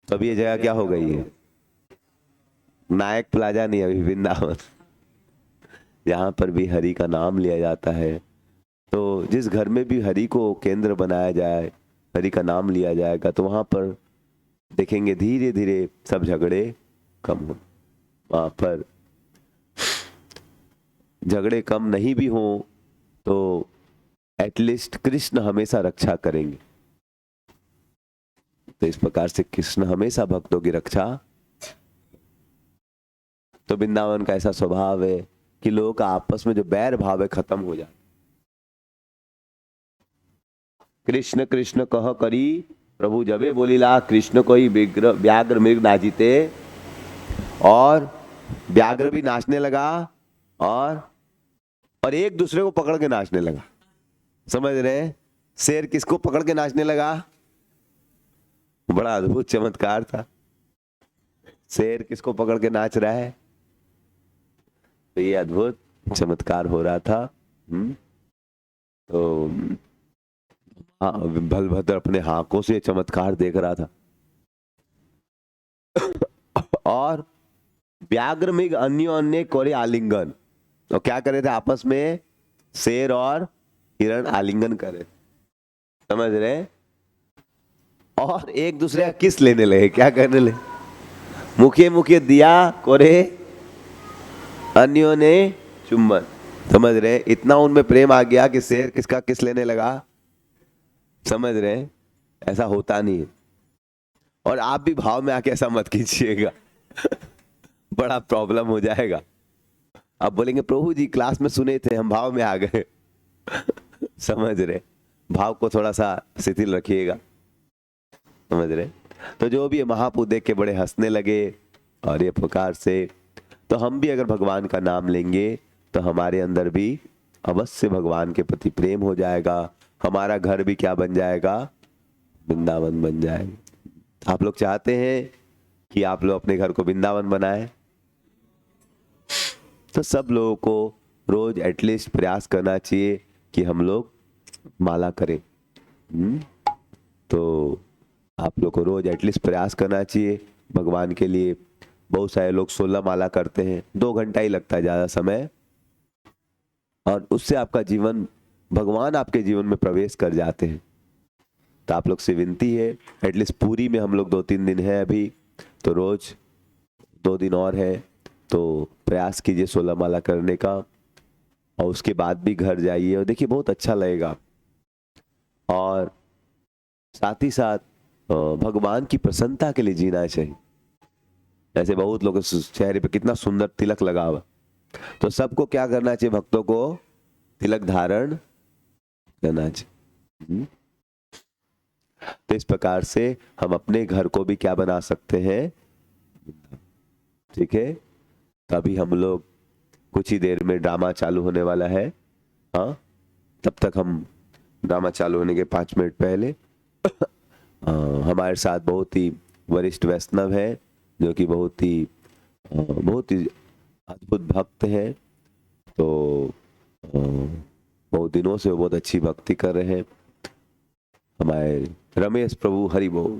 तो अब ये जगह क्या हो गई है? नायक प्लाजा नहीं, अभी वृंदावन। यहाँ पर भी हरि का नाम लिया जाता है। तो जिस घर में भी हरि को केंद्र बनाया जाए, हरि का नाम लिया जाएगा, तो वहां पर देखेंगे धीरे धीरे सब झगड़े कम हो। वहां पर झगड़े कम नहीं भी हो तो एटलीस्ट कृष्ण हमेशा रक्षा करेंगे। तो इस प्रकार से कृष्ण हमेशा भक्तों की रक्षा। तो वृंदावन का ऐसा स्वभाव है कि लोगों का आपस में जो बैर भाव है खत्म हो जाता। कृष्ण कृष्ण कह करी प्रभु जबे बोलीला, कृष्ण कोई व्याघ्र मृग ना जीते। और व्याघ्र भी नाचने लगा और एक दूसरे को पकड़ के नाचने लगा। समझ रहे? शेर किसको पकड़ के नाचने लगा? बड़ा अद्भुत चमत्कार था। शेर किसको पकड़ के नाच रहा है? तो ये अद्भुत चमत्कार हो रहा था। तो बलभद्र अपने आंखों से चमत्कार देख रहा था। और व्याघ्र मृग अन्य कोरे आलिंगन। तो क्या करे थे आपस में? शेर और हिरण आलिंगन करे। समझ रहे? और एक दूसरे का किस लेने लगे। क्या करने लगे? मुखे मुखे दिया कोरे अन्यों ने चुम्बन। समझ रहे? इतना उनमें प्रेम आ गया कि शेर किसका किस लेने लगा। समझ रहे? ऐसा होता नहीं है। और आप भी भाव में आके ऐसा मत कीजिएगा। बड़ा प्रॉब्लम हो जाएगा। आप बोलेंगे प्रभु जी क्लास में सुने थे, हम भाव में आ गए। समझ रहे? भाव को थोड़ा सा शिथिल रखिएगा। समझ रहे? तो जो भी महापु देख के बड़े हंसने लगे और ये प्रकार से। तो हम भी अगर भगवान का नाम लेंगे तो हमारे अंदर भी अवश्य भगवान के प्रति प्रेम हो जाएगा। हमारा घर भी क्या बन जाएगा? वृंदावन बन जाएगा। आप लोग चाहते हैं कि आप लोग अपने घर को वृंदावन बनाएं? तो सब लोगों को रोज एटलीस्ट प्रयास करना चाहिए कि हम लोग माला करें। तो आप लोग को रोज एटलीस्ट प्रयास करना चाहिए भगवान के लिए। बहुत सारे लोग 16 माला करते हैं, 2 घंटा ही लगता है ज्यादा समय, और उससे आपका जीवन, भगवान आपके जीवन में प्रवेश कर जाते हैं। तो आप लोग से विनती है, एटलीस्ट पूरी में हम लोग 2-3 दिन है अभी, तो रोज 2 दिन और है, तो प्रयास कीजिए 16 माला करने का। और उसके बाद भी घर जाइए और देखिए बहुत अच्छा लगेगा। और साथ ही साथ भगवान की प्रसन्नता के लिए जीना चाहिए। ऐसे बहुत लोगों के चेहरे पे कितना सुंदर तिलक लगा हुआ, तो सबको क्या करना चाहिए? भक्तों को तिलक धारण करना चाहिए। तो इस प्रकार से हम अपने घर को भी क्या बना सकते हैं? ठीक है। तो अभी हम लोग कुछ ही देर में ड्रामा चालू होने वाला है। हाँ, तब तक हम ड्रामा चालू होने के 5 मिनट पहले हमारे साथ बहुत ही वरिष्ठ वैष्णव है, जो कि बहुत ही अद्भुत भक्त है। तो बहुत दिनों से वो बहुत अच्छी भक्ति कर रहे हैं, हमारे रमेश प्रभु। हरि बोल।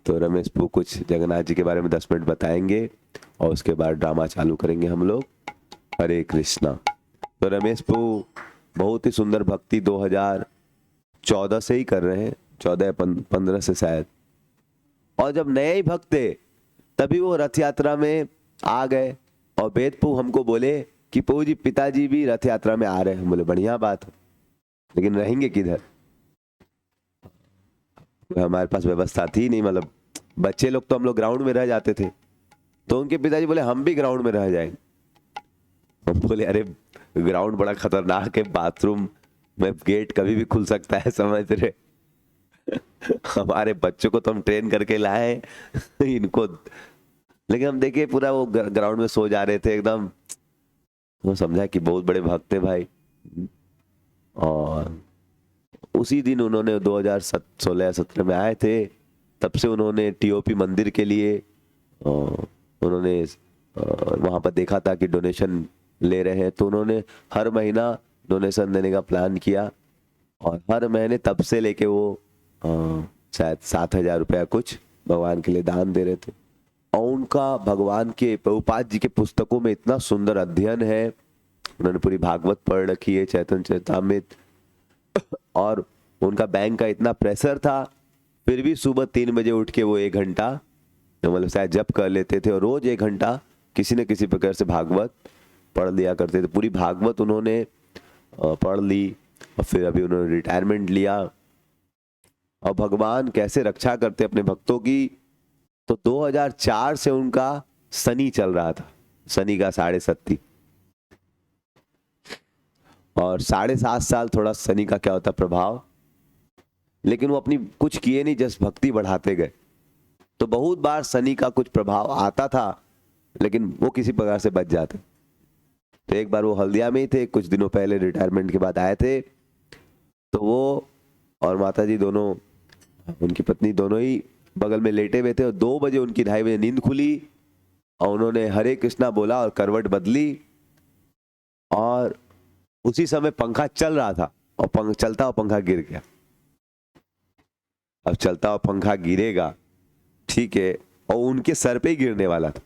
तो रमेश प्रभु कुछ जगन्नाथ जी के बारे में 10 मिनट बताएंगे और उसके बाद ड्रामा चालू करेंगे हम लोग। हरे कृष्णा। तो रमेश प्रभु बहुत ही सुंदर भक्ति 2014 से ही कर रहे हैं, 14-15 से शायद। और जब नए ही भक्त थे तभी वो रथ यात्रा में आ गए और वेद प्रभु हमको बोले कि प्रभु जी पिताजी भी रथ यात्रा में आ रहे हैं। हम बोले बढ़िया बात है, लेकिन रहेंगे किधर? हमारे पास व्यवस्था थी नहीं, मतलब बच्चे लोग तो हम लोग ग्राउंड में रह जाते थे, तो उनके पिताजी बोले हम भी ग्राउंड में रह जाएंगे। हम बोले अरे ग्राउंड बड़ा खतरनाक है, बाथरूम में गेट कभी भी खुल सकता है, समझ रहे। हमारे बच्चों को तो हम ट्रेन करके लाए इनको, लेकिन हम देखिए पूरा वो ग्राउंड में सो जा रहे थे एकदम। वो समझा कि बहुत बड़े भक्त थे भाई। और उसी दिन उन्होंने 2016-17 में आए थे, तब से उन्होंने टीओपी मंदिर के लिए उन्होंने वहाँ पर देखा था कि डोनेशन ले रहे हैं, तो उन्होंने हर महीना डोनेशन देने का प्लान किया। और हर महीने तब से लेके वो शायद 7,000 रुपया कुछ भगवान के लिए दान दे रहे थे। और उनका भगवान के प्रभुपाद जी के पुस्तकों में इतना सुंदर अध्ययन है, उन्होंने पूरी भागवत पढ़ रखी है, चैतन्य चरितामृत। और उनका बैंक का इतना प्रेशर था, फिर भी सुबह 3 बजे उठ के वो 1 घंटा मतलब शायद जप कर लेते थे, और रोज 1 घंटा किसी न किसी प्रकार से भागवत पढ़ लिया करते थे। पूरी भागवत उन्होंने पढ़ ली, और फिर अभी उन्होंने रिटायरमेंट लिया। और भगवान कैसे रक्षा करते अपने भक्तों की, तो 2004 से उनका शनि चल रहा था, शनि का 7.5, और 7.5 साल थोड़ा शनि का क्या होता प्रभाव, लेकिन वो अपनी कुछ किए नहीं, जस्ट भक्ति बढ़ाते गए। तो बहुत बार शनि का कुछ प्रभाव आता था, लेकिन वो किसी प्रकार से बच जाते। तो एक बार वो हल्दिया में ही थे, कुछ दिनों पहले रिटायरमेंट के बाद आए थे, तो वो और माता जी दोनों, उनकी पत्नी दोनों ही बगल में लेटे हुए थे, और 2 बजे उनकी 2:30 बजे नींद खुली, और उन्होंने हरे कृष्णा बोला और करवट बदली। और उसी समय पंखा चल रहा था, और चलता हुआ पंखा गिर गया। अब चलता हुआ पंखा गिरेगा, ठीक है, और उनके सर पे ही गिरने वाला था,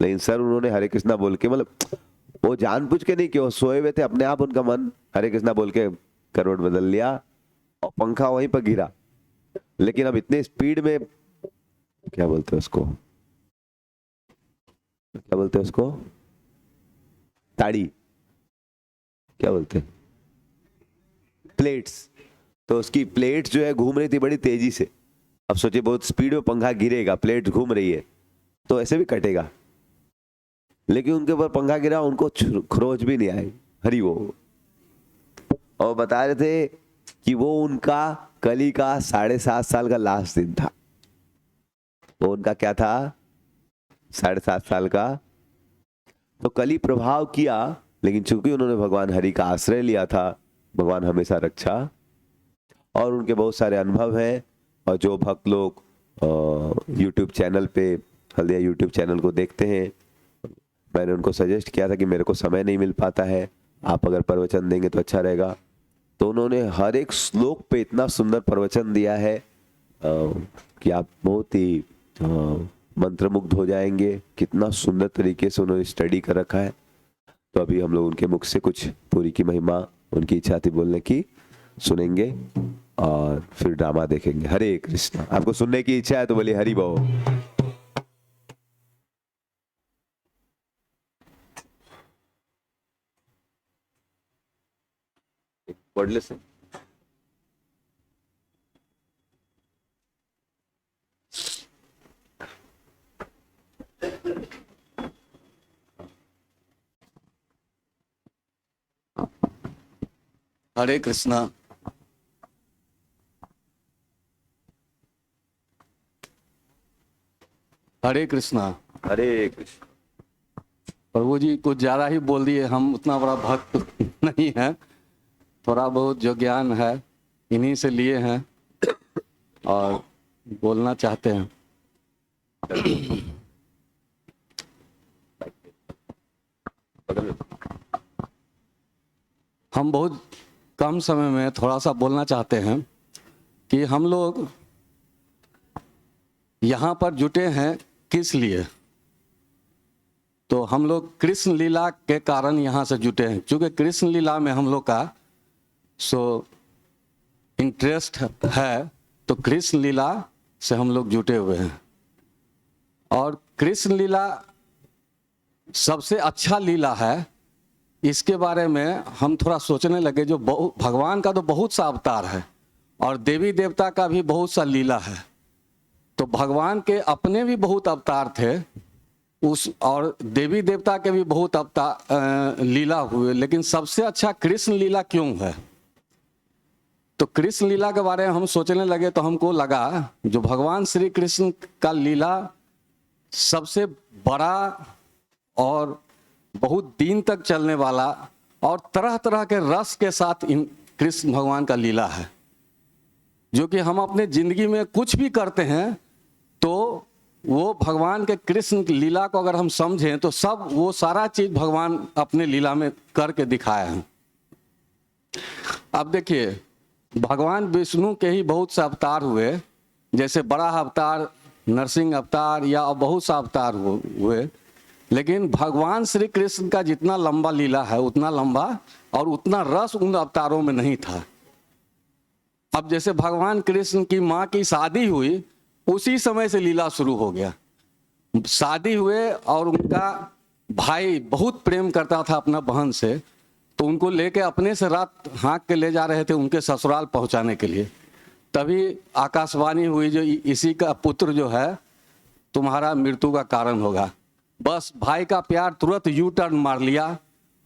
लेकिन सर उन्होंने हरे कृष्णा बोल के, मतलब वो जानबूझ के नहीं कि वो सोए हुए थे, अपने आप उनका मन हरे कृष्णा बोल के करवट बदल लिया, और पंखा वहीं पर गिरा। लेकिन अब इतने स्पीड में, क्या बोलते हैं उसको, क्या बोलते हैं उसको, ताड़ी, क्या बोलते हैं, प्लेट्स। तो उसकी प्लेट जो है घूम रही थी बड़ी तेजी से। अब सोचिए बहुत स्पीड में पंखा गिरेगा, प्लेट घूम रही है, तो ऐसे भी कटेगा। लेकिन उनके ऊपर पंखा गिरा, उनको खरोच भी नहीं आई, हरी वो। और बता रहे थे कि वो उनका कली का 7.5 साल का लास्ट दिन था। वो उनका क्या था, 7.5 साल का। तो कली प्रभाव किया, लेकिन चूंकि उन्होंने भगवान हरि का आश्रय लिया था, भगवान हमेशा रक्षा। और उनके बहुत सारे अनुभव हैं, और जो भक्त लोग यूट्यूब चैनल पे, हल्दिया यूट्यूब चैनल को देखते हैं, मैंने उनको सजेस्ट किया था कि मेरे को समय नहीं मिल पाता है, आप अगर प्रवचन देंगे तो अच्छा रहेगा। तो उन्होंने हर एक श्लोक पे इतना सुंदर प्रवचन दिया है कि आप बहुत ही मंत्रमुग्ध हो जाएंगे। कितना सुंदर तरीके से उन्होंने स्टडी कर रखा है। तो अभी हम लोग उनके मुख से कुछ पूरी की महिमा, उनकी इच्छा थी बोलने की, सुनेंगे और फिर ड्रामा देखेंगे। हरे कृष्णा। आपको सुनने की इच्छा है तो बोलिए हरि बोल। वर्डलेस है। हरे कृष्णा। हरे कृष्णा। हरे कृष्ण। प्रभु जी कुछ ज्यादा ही बोल दिए, हम उतना बड़ा भक्त नहीं है, थोड़ा बहुत जो ज्ञान है इन्हीं से लिए हैं और बोलना चाहते हैं। हम बहुत कम समय में थोड़ा सा बोलना चाहते हैं कि हम लोग यहाँ पर जुटे हैं किस लिए। तो हम लोग कृष्ण लीला के कारण यहाँ से जुटे हैं, क्योंकि कृष्ण लीला में हम लोग का सो इंटरेस्ट है, तो कृष्ण लीला से हम लोग जुटे हुए हैं। और कृष्ण लीला सबसे अच्छा लीला है, इसके बारे में हम थोड़ा सोचने लगे। जो भगवान का तो बहुत सा अवतार है और देवी देवता का भी बहुत सा लीला है, तो भगवान के अपने भी बहुत अवतार थे, उस और देवी देवता के भी बहुत लीला हुए, लेकिन सबसे अच्छा कृष्ण लीला क्यों है? तो कृष्ण लीला के बारे में हम सोचने लगे तो हमको लगा जो भगवान श्री कृष्ण का लीला सबसे बड़ा और बहुत दिन तक चलने वाला और तरह तरह के रस के साथ इन कृष्ण भगवान का लीला है, जो कि हम अपने जिंदगी में कुछ भी करते हैं तो वो भगवान के कृष्ण की लीला को अगर हम समझें तो सब वो सारा चीज भगवान अपने लीला में करके दिखाए हैं। अब देखिए, भगवान विष्णु के ही बहुत से अवतार हुए, जैसे बड़ा अवतार, नरसिंह अवतार या बहुत सा अवतार हुए, लेकिन भगवान श्री कृष्ण का जितना लंबा लीला है उतना लंबा और उतना रस उन अवतारों में नहीं था। अब जैसे भगवान कृष्ण की माँ की शादी हुई, उसी समय से लीला शुरू हो गया। शादी हुए और उनका भाई बहुत प्रेम करता था अपना बहन से, तो उनको लेके अपने से रात हाँक के ले जा रहे थे उनके ससुराल पहुंचाने के लिए। तभी आकाशवाणी हुई जो इसी का पुत्र जो है तुम्हारा मृत्यु का कारण होगा। बस भाई का प्यार तुरंत यू टर्न मार लिया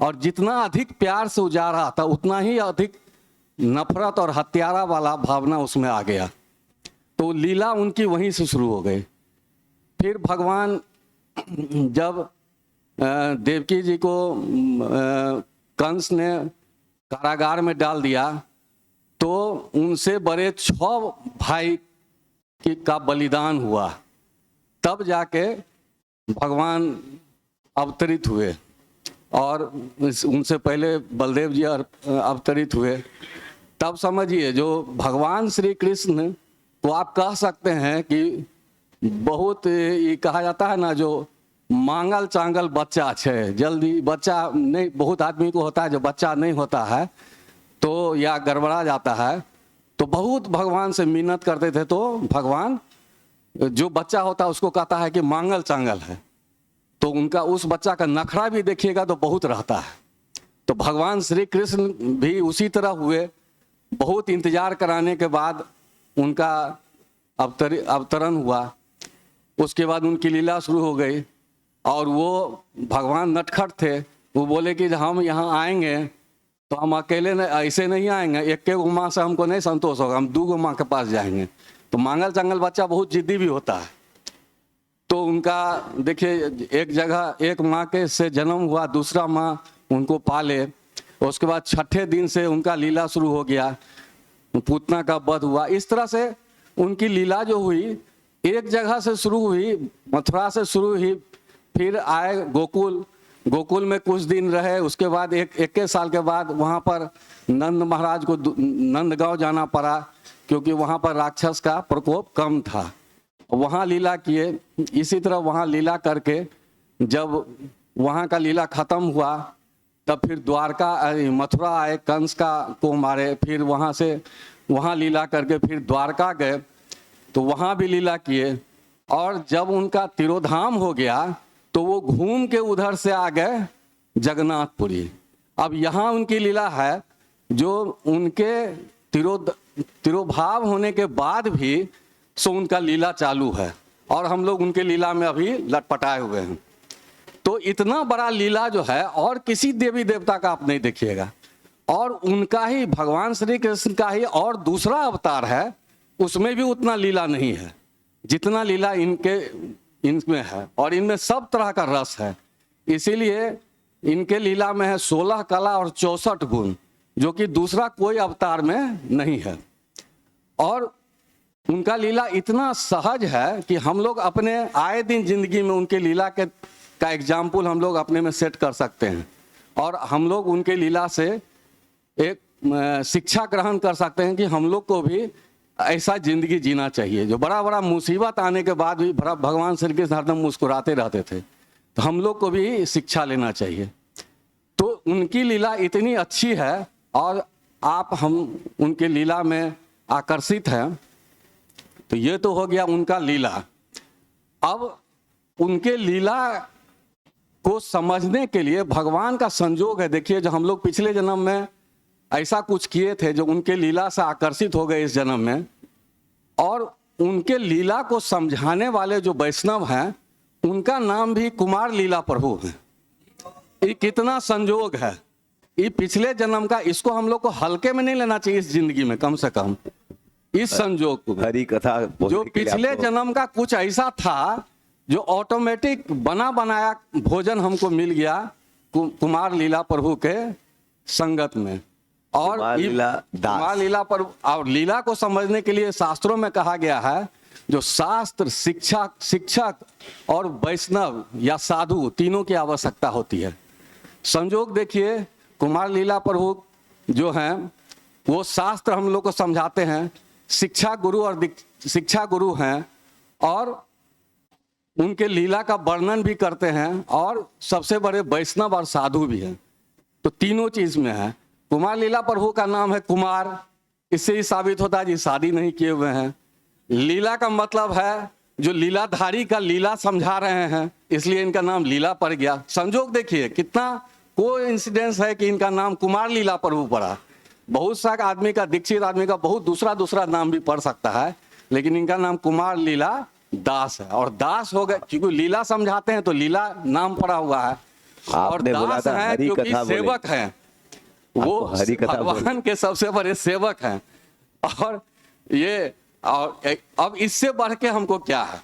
और जितना अधिक प्यार से जा रहा था उतना ही अधिक नफरत और हत्यारा वाला भावना उसमें आ गया। तो लीला उनकी वहीं से शुरू हो गई। फिर भगवान जब देवकी जी को कंस ने कारागार में डाल दिया तो उनसे बड़े 6 भाई का बलिदान हुआ, तब जाके भगवान अवतरित हुए और उनसे पहले बलदेव जी अवतरित हुए। तब समझिए जो भगवान श्री कृष्ण को आप कह सकते हैं कि बहुत ये कहा जाता है ना, जो मांगल चांगल बच्चा है, जल्दी बच्चा नहीं, बहुत आदमी को होता है जो बच्चा नहीं होता है तो या गड़बड़ा जाता है, तो बहुत भगवान से मिन्नत करते थे, तो भगवान जो बच्चा होता है उसको कहता है कि मांगल चांगल है, तो उनका उस बच्चा का नखरा भी देखिएगा तो बहुत रहता है। तो भगवान श्री कृष्ण भी उसी तरह हुए, बहुत इंतजार कराने के बाद उनका अवतरण हुआ, उसके बाद उनकी लीला शुरू हो गई। और वो भगवान नटखट थे, वो बोले कि हम यहाँ आएंगे तो हम अकेले ऐसे नहीं आएंगे, एक माँ से हमको नहीं संतोष होगा, हम 2 माँ के पास जाएंगे। तो मांगल चांगल बच्चा बहुत जिद्दी भी होता है, तो उनका देखिए एक जगह एक माँ के से जन्म हुआ, दूसरा माँ उनको पाले, उसके बाद 6ठे दिन से उनका लीला शुरू हो गया, पूतना का वध हुआ। इस तरह से उनकी लीला जो हुई एक जगह से शुरू हुई, मथुरा से शुरू हुई, फिर आए गोकुल, गोकुल में कुछ दिन रहे, उसके बाद 21 साल के बाद वहाँ पर नंद महाराज को नंदगांव जाना पड़ा, क्योंकि वहाँ पर राक्षस का प्रकोप कम था, वहाँ लीला किए। इसी तरह वहाँ लीला करके जब वहाँ का लीला खत्म हुआ तब फिर द्वारका मथुरा आए, कंस का को मारे, फिर वहाँ से वहाँ लीला करके फिर द्वारका गए तो वहाँ भी लीला किए। और जब उनका तिरोधाम हो गया तो वो घूम के उधर से आ गए जगन्नाथपुरी। अब यहाँ उनकी लीला है जो उनके तिरोभाव होने के बाद भी सो उनका लीला चालू है और हम लोग उनके लीला में अभी लटपटाए हुए हैं। तो इतना बड़ा लीला जो है और किसी देवी देवता का आप नहीं देखिएगा, और उनका ही भगवान श्री कृष्ण का ही और दूसरा अवतार है, उसमें भी उतना लीला नहीं है जितना लीला इनमें है, और इनमें सब तरह का रस है। इसीलिए इनके लीला में है 16 कला और 64 गुण, जो कि दूसरा कोई अवतार में नहीं है। और उनका लीला इतना सहज है कि हम लोग अपने आए दिन जिंदगी में उनके लीला का एग्जाम्पल हम लोग अपने में सेट कर सकते हैं, और हम लोग उनके लीला से एक शिक्षा ग्रहण कर सकते हैं कि हम लोग को भी ऐसा जिंदगी जीना चाहिए। जो बड़ा बड़ा मुसीबत आने के बाद भी भगवान श्री कृष्ण हरदम मुस्कुराते रहते थे, तो हम लोग को भी शिक्षा लेना चाहिए। तो उनकी लीला इतनी अच्छी है और हम उनके लीला में आकर्षित हैं। तो ये तो हो गया उनका लीला। अब उनके लीला को समझने के लिए भगवान का संजोग है। देखिए, जो हम लोग पिछले जन्म में ऐसा कुछ किए थे जो उनके लीला से आकर्षित हो गए इस जन्म में, और उनके लीला को समझाने वाले जो वैष्णव हैं उनका नाम भी कुमार लीला प्रभु है। ये कितना संजोग है, ये पिछले जन्म का, इसको हम लोग को हल्के में नहीं लेना चाहिए इस जिंदगी में, कम से कम इस संजोग को। हरी कथा बोलने जो के लिए पिछले आपको- जन्म का कुछ ऐसा था जो ऑटोमेटिक बना बनाया भोजन हमको मिल गया कुमार लीला प्रभु के संगत में। और कुमार लीला दास। कुमार लीला प्रभु, और लीला को समझने के लिए शास्त्रों में कहा गया है, जो शास्त्र शिक्षक और वैष्णव या साधु तीनों की आवश्यकता होती है। संजोग देखिए, कुमार लीला प्रभु जो हैं वो शास्त्र हम लोग को समझाते हैं, शिक्षा गुरु हैं, और उनके लीला का वर्णन भी करते हैं, और सबसे बड़े वैष्णव और साधु भी हैं। तो तीनों चीज में है। कुमार लीला प्रभु का नाम है कुमार, इससे ही साबित होता है जी शादी नहीं किए हुए हैं। लीला का मतलब है जो लीलाधारी का लीला समझा रहे हैं, इसलिए इनका नाम लीला पड़ गया। संजोग देखिए कितना कोइंसिडेंस है कि इनका नाम कुमार लीला प्रभु पड़ा। बहुत सा आदमी का, दीक्षित आदमी का बहुत दूसरा नाम भी पढ़ सकता है, लेकिन इनका नाम कुमार लीला दास है। और दास हो गए क्योंकि लीला समझाते हैं तो लीला नाम पड़ा हुआ है। और आपने बोला दास था है हरी क्योंकि कथा बोले। सेवक हैं, वो आपको हरी कथा भगवान के सबसे बड़े सेवक हैं। और ये, और अब इससे बढ़ के हमको क्या है,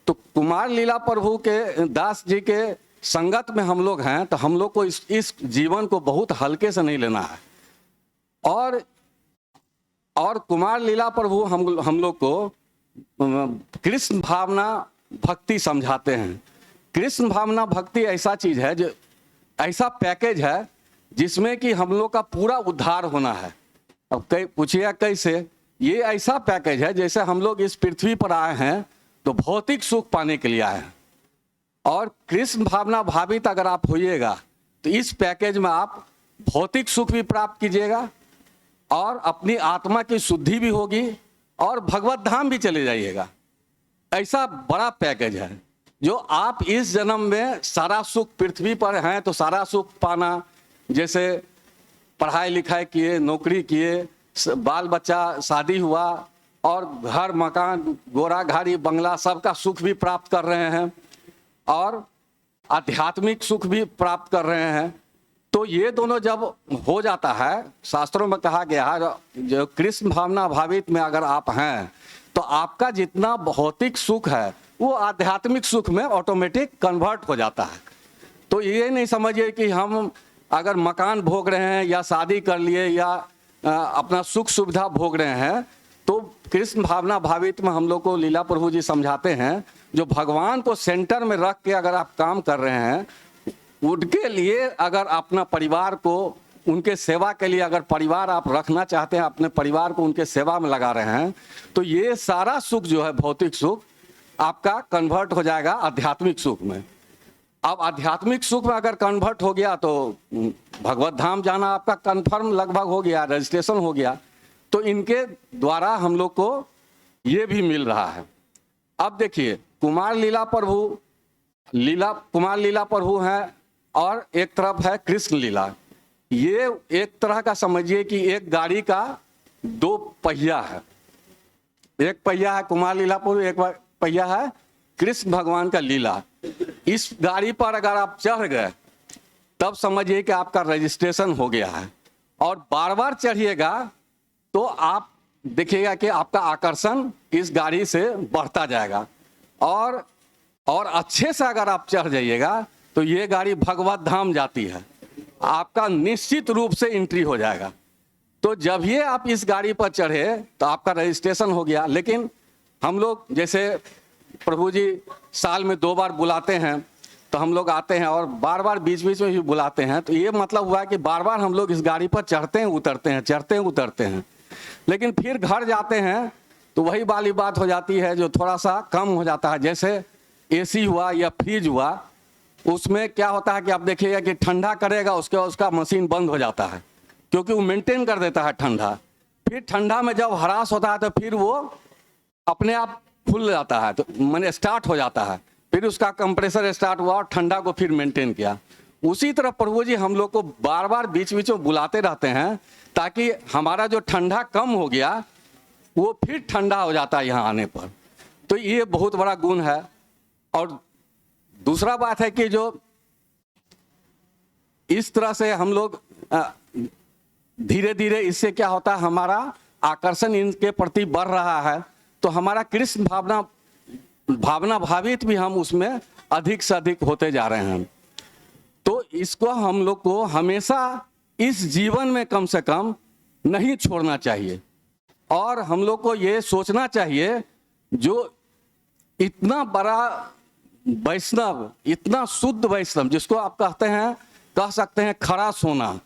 तो कुमार लीला प्रभु के दास जी के संगत में हम लोग हैं, तो हम लोग को इस जीवन को बहुत हल्के से नहीं लेना है। और कुमार लीला प्रभु हम लोग को कृष्ण भावना भक्ति समझाते हैं। कृष्ण भावना भक्ति ऐसा चीज है, जो ऐसा पैकेज है जिसमें कि हम लोग का पूरा उद्धार होना है। अब पूछिए कैसे? ये ऐसा पैकेज है जैसे हम लोग इस पृथ्वी पर आए हैं तो भौतिक सुख पाने के लिए आए हैं, और कृष्ण भावना भावित अगर आप होइएगा तो इस पैकेज में आप भौतिक सुख भी प्राप्त कीजिएगा, और अपनी आत्मा की शुद्धि भी होगी, और भगवत धाम भी चले जाइएगा। ऐसा बड़ा पैकेज है जो आप इस जन्म में सारा सुख, पृथ्वी पर हैं तो सारा सुख पाना, जैसे पढ़ाई लिखाई किए, नौकरी किए, बाल बच्चा शादी हुआ, और घर मकान, गोरा घाड़ी बंगला, सबका सुख भी प्राप्त कर रहे हैं, और आध्यात्मिक सुख भी प्राप्त कर रहे हैं। तो ये दोनों जब हो जाता है, शास्त्रों में कहा गया है जो कृष्ण भावना भावित में अगर आप हैं तो आपका जितना भौतिक सुख है वो आध्यात्मिक सुख में ऑटोमेटिक कन्वर्ट हो जाता है। तो ये नहीं समझिए कि हम अगर मकान भोग रहे हैं या शादी कर लिए या अपना सुख सुविधा भोग रहे हैं, तो कृष्ण भावना भावित में हम लोग को लीला प्रभु जी समझाते हैं, जो भगवान को सेंटर में रख के अगर आप काम कर रहे हैं, उनके लिए अगर अपना परिवार को, उनके सेवा के लिए अगर परिवार आप रखना चाहते हैं, अपने परिवार को उनके सेवा में लगा रहे हैं, तो ये सारा सुख जो है भौतिक सुख आपका कन्वर्ट हो जाएगा आध्यात्मिक सुख में। अब आध्यात्मिक सुख में अगर कन्वर्ट हो गया तो भगवत धाम जाना आपका कन्फर्म लगभग हो गया, रजिस्ट्रेशन हो गया। तो इनके द्वारा हम लोग को ये भी मिल रहा है। अब देखिए, कुमार लीला प्रभु हैं, और एक तरफ है कृष्ण लीला। ये एक तरह का समझिए कि एक गाड़ी का दो पहिया है। एक पहिया है कुमार लीला प्रभु, एक पहिया है कृष्ण भगवान का लीला। इस गाड़ी पर अगर आप चढ़ गए तब समझिए कि आपका रजिस्ट्रेशन हो गया है, और बार बार चढ़िएगा तो आप देखिएगा कि आपका आकर्षण इस गाड़ी से बढ़ता जाएगा, और अच्छे से अगर आप चढ़ जाइएगा तो ये गाड़ी भगवत धाम जाती है, आपका निश्चित रूप से एंट्री हो जाएगा। तो जब ये आप इस गाड़ी पर चढ़े तो आपका रजिस्ट्रेशन हो गया। लेकिन हम लोग जैसे प्रभु जी साल में 2 बार बुलाते हैं, तो हम लोग आते हैं, और बार बार बीच बीच में भी बुलाते हैं, तो ये मतलब हुआ कि बार बार हम लोग इस गाड़ी पर चढ़ते हैं उतरते हैं, चढ़ते हैं उतरते हैं। लेकिन फिर घर जाते हैं तो वही वाली बात हो जाती है जो थोड़ा सा कम हो जाता है। जैसे एसी हुआ या फ्रिज हुआ, उसमें क्या होता है कि आप देखिएगा कि ठंडा करेगा, उसका मशीन बंद हो जाता है, क्योंकि वो मेंटेन कर देता है ठंडा। फिर ठंडा में जब ह्रास होता है तो फिर वो अपने आप खुल जाता है, तो मैंने स्टार्ट हो जाता है, फिर उसका कंप्रेसर स्टार्ट हुआ और ठंडा को फिर मेंटेन किया। उसी तरह प्रभु जी हम लोग को बार बार बीच बीच में बुलाते रहते हैं, ताकि हमारा जो ठंडा कम हो गया वो फिर ठंडा हो जाता है यहाँ आने पर। तो ये बहुत बड़ा गुण है। और दूसरा बात है कि जो इस तरह से हम लोग धीरे धीरे इससे क्या होता है, हमारा आकर्षण इनके प्रति बढ़ रहा है, तो हमारा कृष्ण भावना भावित भी हम उसमें अधिक से अधिक होते जा रहे हैं। तो इसको हम लोग को हमेशा इस जीवन में कम से कम नहीं छोड़ना चाहिए। और हम लोग को ये सोचना चाहिए, जो इतना बड़ा वैष्णव, इतना शुद्ध वैष्णव, जिसको आप कह सकते हैं खरा सोना,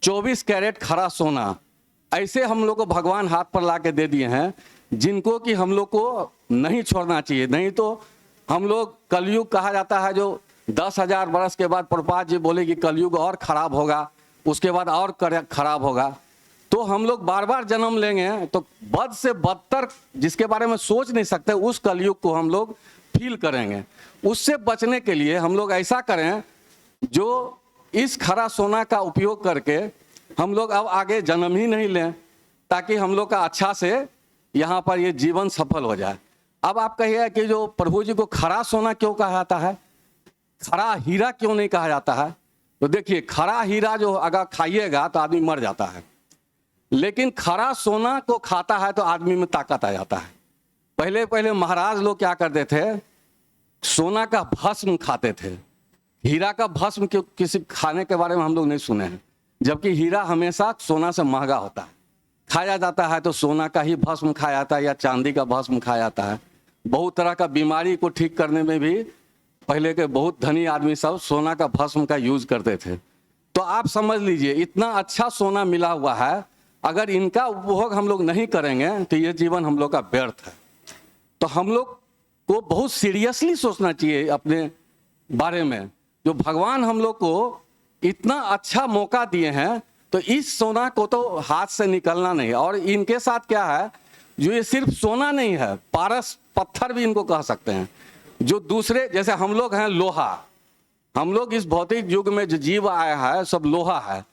24 कैरेट खरा सोना, ऐसे हम लोग को भगवान हाथ पर ला के दे दिए हैं, जिनको कि हम लोग को नहीं छोड़ना चाहिए। नहीं तो हम लोग, कलयुग कहा जाता है, जो 10,000 वर्ष के बाद प्रभुपाद जी बोले कि कलयुग और खराब होगा, उसके बाद और खराब होगा, तो हम लोग बार बार जन्म लेंगे, तो बद से बदतर, जिसके बारे में सोच नहीं सकते, उस कलयुग को हम लोग फील करेंगे। उससे बचने के लिए हम लोग ऐसा करें, जो इस खरा सोना का उपयोग करके हम लोग अब आगे जन्म ही नहीं लें, ताकि हम लोग का अच्छा से यहाँ पर ये जीवन सफल हो जाए। अब आप कहिए कि जो प्रभु जी को खरा सोना क्यों कहा जाता है, खरा हीरा क्यों नहीं कहा जाता है? तो देखिए, खरा हीरा जो अगर खाइएगा तो आदमी मर जाता है, लेकिन खरा सोना को खाता है तो आदमी में ताकत आ जाता है। पहले पहले महाराज लोग क्या करते थे, सोना का भस्म खाते थे। हीरा का भस्म किसी खाने के बारे में हम लोग नहीं सुने हैं, जबकि हीरा हमेशा सोना से महंगा होता है। खाया जाता है तो सोना का ही भस्म खाया जाता है, या चांदी का भस्म खाया जाता है। बहुत तरह का बीमारी को ठीक करने में भी पहले के बहुत धनी आदमी सब सोना का भस्म का यूज करते थे। तो आप समझ लीजिए, इतना अच्छा सोना मिला हुआ है, अगर इनका उपभोग हम लोग नहीं करेंगे तो ये जीवन हम लोग का व्यर्थ है। तो हम लोग को बहुत सीरियसली सोचना चाहिए अपने बारे में। जो भगवान हम लोग को इतना अच्छा मौका दिए हैं, तो इस सोना को तो हाथ से निकलना नहीं। और इनके साथ क्या है, जो ये सिर्फ सोना नहीं है, पारस पत्थर भी इनको कह सकते हैं। जो दूसरे, जैसे हम लोग हैं लोहा, हम लोग इस भौतिक युग में जो जीव आया है सब लोहा है,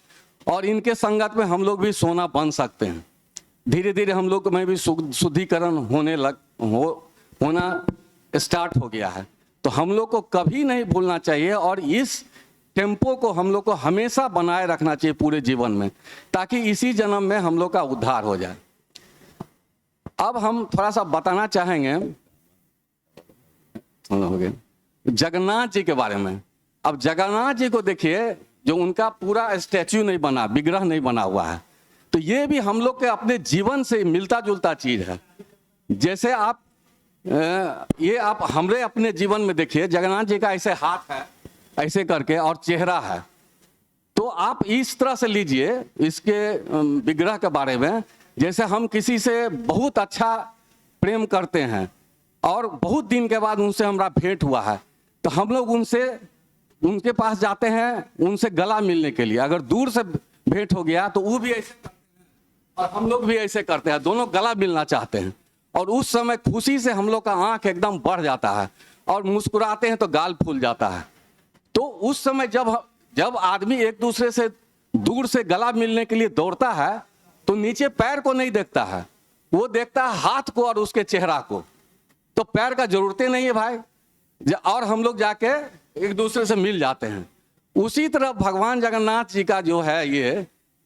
और इनके संगत में हम लोग भी सोना बन सकते हैं। धीरे धीरे हम लोग में भी शुद्धिकरण होना स्टार्ट हो गया है। तो हम लोग को कभी नहीं भूलना चाहिए, और इस टेम्पो को हम लोग को हमेशा बनाए रखना चाहिए पूरे जीवन में, ताकि इसी जन्म में हम लोग का उद्धार हो जाए। अब हम थोड़ा सा बताना चाहेंगे जगन्नाथ जी के बारे में। अब जगन्नाथ जी को देखिए, जो उनका पूरा स्टैच्यू नहीं बना, विग्रह नहीं बना हुआ है, तो ये भी हम लोग के अपने जीवन से मिलता जुलता चीज है। जैसे आप हमरे अपने जीवन में देखिए, जगन्नाथ जी का ऐसे हाथ है, ऐसे करके, और चेहरा है। तो आप इस तरह से लीजिए इसके विग्रह के बारे में, जैसे हम किसी से बहुत अच्छा प्रेम करते हैं और बहुत दिन के बाद उनसे हमारा भेंट हुआ है, तो हम लोग उनके पास जाते हैं उनसे गला मिलने के लिए। अगर दूर से भेंट हो गया तो वो भी ऐसे करते हैं और हम लोग भी ऐसे करते हैं, दोनों गला मिलना चाहते हैं। और उस समय खुशी से हम लोग का आंख एकदम बढ़ जाता है, और मुस्कुराते हैं तो गाल फूल जाता है। तो उस समय जब आदमी एक दूसरे से दूर से गला मिलने के लिए दौड़ता है, तो नीचे पैर को नहीं देखता है, वो देखता है हाथ को और उसके चेहरा को। तो पैर का जरूरत नहीं है भाई, और हम लोग जाके एक दूसरे से मिल जाते हैं। उसी तरह भगवान जगन्नाथ जी का जो है,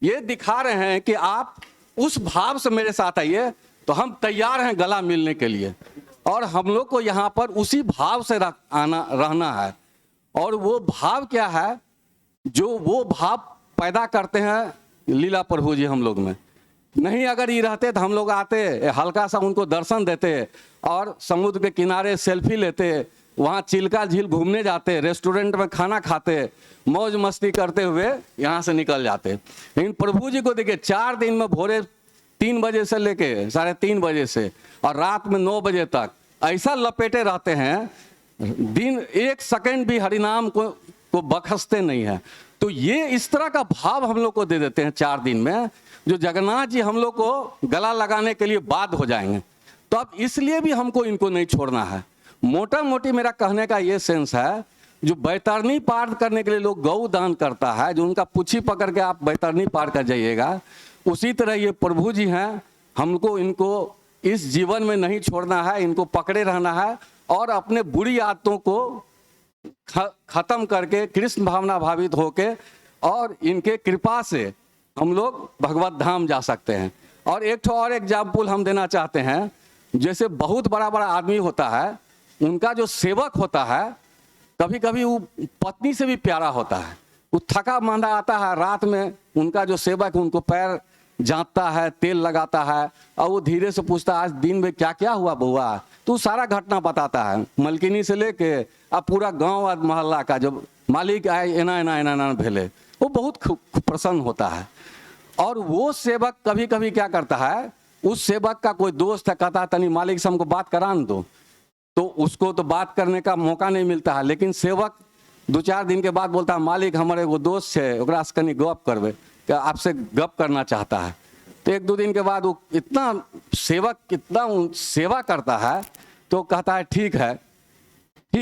ये दिखा रहे हैं कि आप उस भाव से मेरे साथ आइए, तो हम तैयार हैं गला मिलने के लिए। और हम लोग को यहाँ पर उसी भाव से रहना है। और वो भाव क्या है, जो वो भाव पैदा करते हैं लीला प्रभु जी हम लोग में। नहीं अगर ये रहते तो हम लोग आते, हल्का सा उनको दर्शन देते, और समुद्र के किनारे सेल्फी लेते, वहाँ चिल्का झील घूमने जाते, रेस्टोरेंट में खाना खाते, मौज मस्ती करते हुए यहाँ से निकल जाते। लेकिन प्रभु जी को देखिए, 4 दिन में भोरे 3 बजे से लेके 3:30 बजे से और रात में 9 बजे तक ऐसा लपेटे रहते हैं, दिन 1 सेकंड भी हरिनाम को बखसते नहीं है। तो ये इस तरह का भाव हम लोग को दे देते हैं 4 दिन में, जो जगन्नाथ जी हम लोग को गला लगाने के लिए बाध्य हो जाएंगे। तो अब इसलिए भी हमको इनको नहीं छोड़ना है। मोटा मोटी मेरा कहने का ये सेंस है, जो बैतरनी पार करने के लिए लोग गौ दान करता है, जो उनका पुच्छी पकड़ के आप बैतरनी पार कर जाइएगा, उसी तरह ये प्रभु जी हैं, हमको इनको इस जीवन में नहीं छोड़ना है, इनको पकड़े रहना है और अपने बुरी आदतों को खत्म करके कृष्ण भावना भावित होके और इनके कृपा से हम लोग भगवत धाम जा सकते हैं। और एक ठो और एग्जाम्पल हम देना चाहते हैं, जैसे बहुत बड़ा बड़ा आदमी होता है, उनका जो सेवक होता है कभी कभी वो पत्नी से भी प्यारा होता है। वो थका मांदा आता है, रात में उनका जो सेवक उनको पैर जांचता है, तेल लगाता है, और वो धीरे से पूछता है आज दिन में क्या क्या हुआ बुआ, तो सारा घटना बताता है, मलकिनी से लेके अब पूरा गांव और मोहल्ला का। जब मालिक आए एना एना एना एना भेले, वो बहुत प्रसन्न होता है। और वो सेवक कभी कभी क्या करता है, उस सेवक का कोई दोस्त है, कहता है तनी मालिक से हमको बात करा न दो, तो उसको तो बात करने का मौका नहीं मिलता है। लेकिन सेवक 2-4 दिन के बाद बोलता है मालिक हमारे एगो दोस्त है, ओकरा से कनी गप करबे, क्या आपसे गप करना चाहता है। तो 1-2 दिन के बाद वो इतना सेवक कितना सेवा करता है, तो कहता है ठीक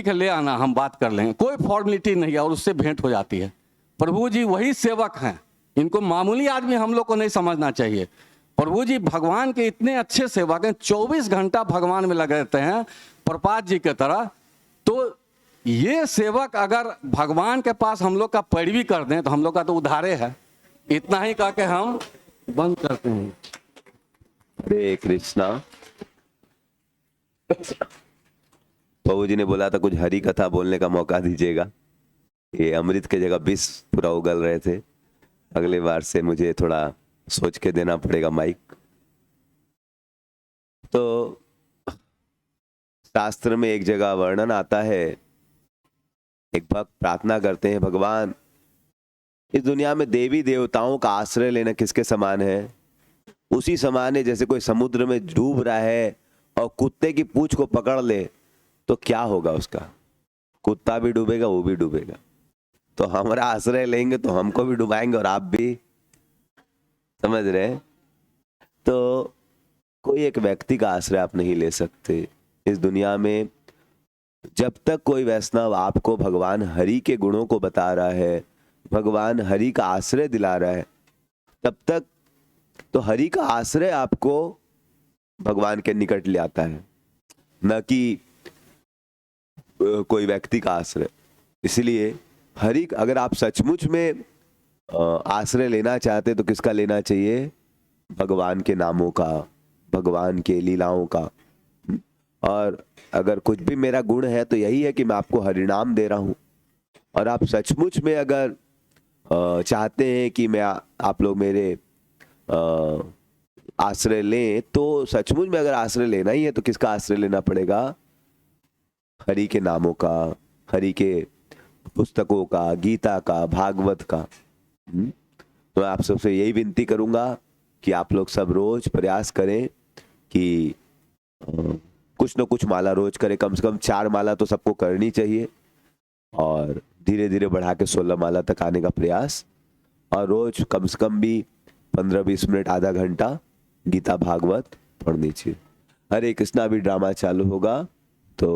है ले आना, हम बात कर लेंगे, कोई फॉर्मेलिटी नहीं है, और उससे भेंट हो जाती है। प्रभु जी वही सेवक हैं, इनको मामूली आदमी हम लोग को नहीं समझना चाहिए। प्रभु जी भगवान के इतने अच्छे सेवक हैं, 24 घंटा भगवान में लगे रहते हैं प्रपात जी के तरह। तो ये सेवक अगर भगवान के पास हम लोग का पैरवी कर दें तो हम लोग का तो उद्धारे है। इतना ही कह के हम बंद करते हैं। हरे कृष्णा। प्रभु जी ने बोला था कुछ हरी कथा बोलने का मौका दीजिएगा, ये अमृत के जगह विष पूरा उगल रहे थे। अगले बार से मुझे थोड़ा सोच के देना पड़ेगा माइक। तो शास्त्र में एक जगह वर्णन आता है, एक भक्त प्रार्थना करते हैं, भगवान इस दुनिया में देवी देवताओं का आश्रय लेना किसके समान है? उसी समान है जैसे कोई समुद्र में डूब रहा है और कुत्ते की पूंछ को पकड़ ले तो क्या होगा उसका? कुत्ता भी डूबेगा, वो भी डूबेगा। तो हमारा आश्रय लेंगे तो हमको भी डुबाएंगे और आप भी, समझ रहे? तो कोई एक व्यक्ति का आश्रय आप नहीं ले सकते इस दुनिया में। जब तक कोई वैष्णव आपको भगवान हरि के गुणों को बता रहा है, भगवान हरि का आश्रय दिला रहा है, तब तक तो हरि का आश्रय आपको भगवान के निकट ले आता है, न कि कोई व्यक्ति का आश्रय। इसलिए हरि, अगर आप सचमुच में आश्रय लेना चाहते तो किसका लेना चाहिए? भगवान के नामों का, भगवान के लीलाओं का। और अगर कुछ भी मेरा गुण है तो यही है कि मैं आपको हरिनाम दे रहा हूं। और आप सचमुच में अगर चाहते हैं कि मैं आप लोग मेरे आश्रय लें, तो सचमुच में अगर आश्रय लेना ही है तो किसका आश्रय लेना पड़ेगा? हरि के नामों का, हरि के पुस्तकों का, गीता का, भागवत का। तो मैं आप सबसे यही विनती करूंगा कि आप लोग सब रोज प्रयास करें कि कुछ न कुछ माला रोज करें। कम से कम 4 माला तो सबको करनी चाहिए, और धीरे धीरे बढ़ा के 16 माला तक आने का प्रयास। और रोज कम से कम भी 15-20 मिनट, आधा घंटा गीता भागवत पढ़नी चाहिए। हरे कृष्णा। अभी ड्रामा चालू होगा तो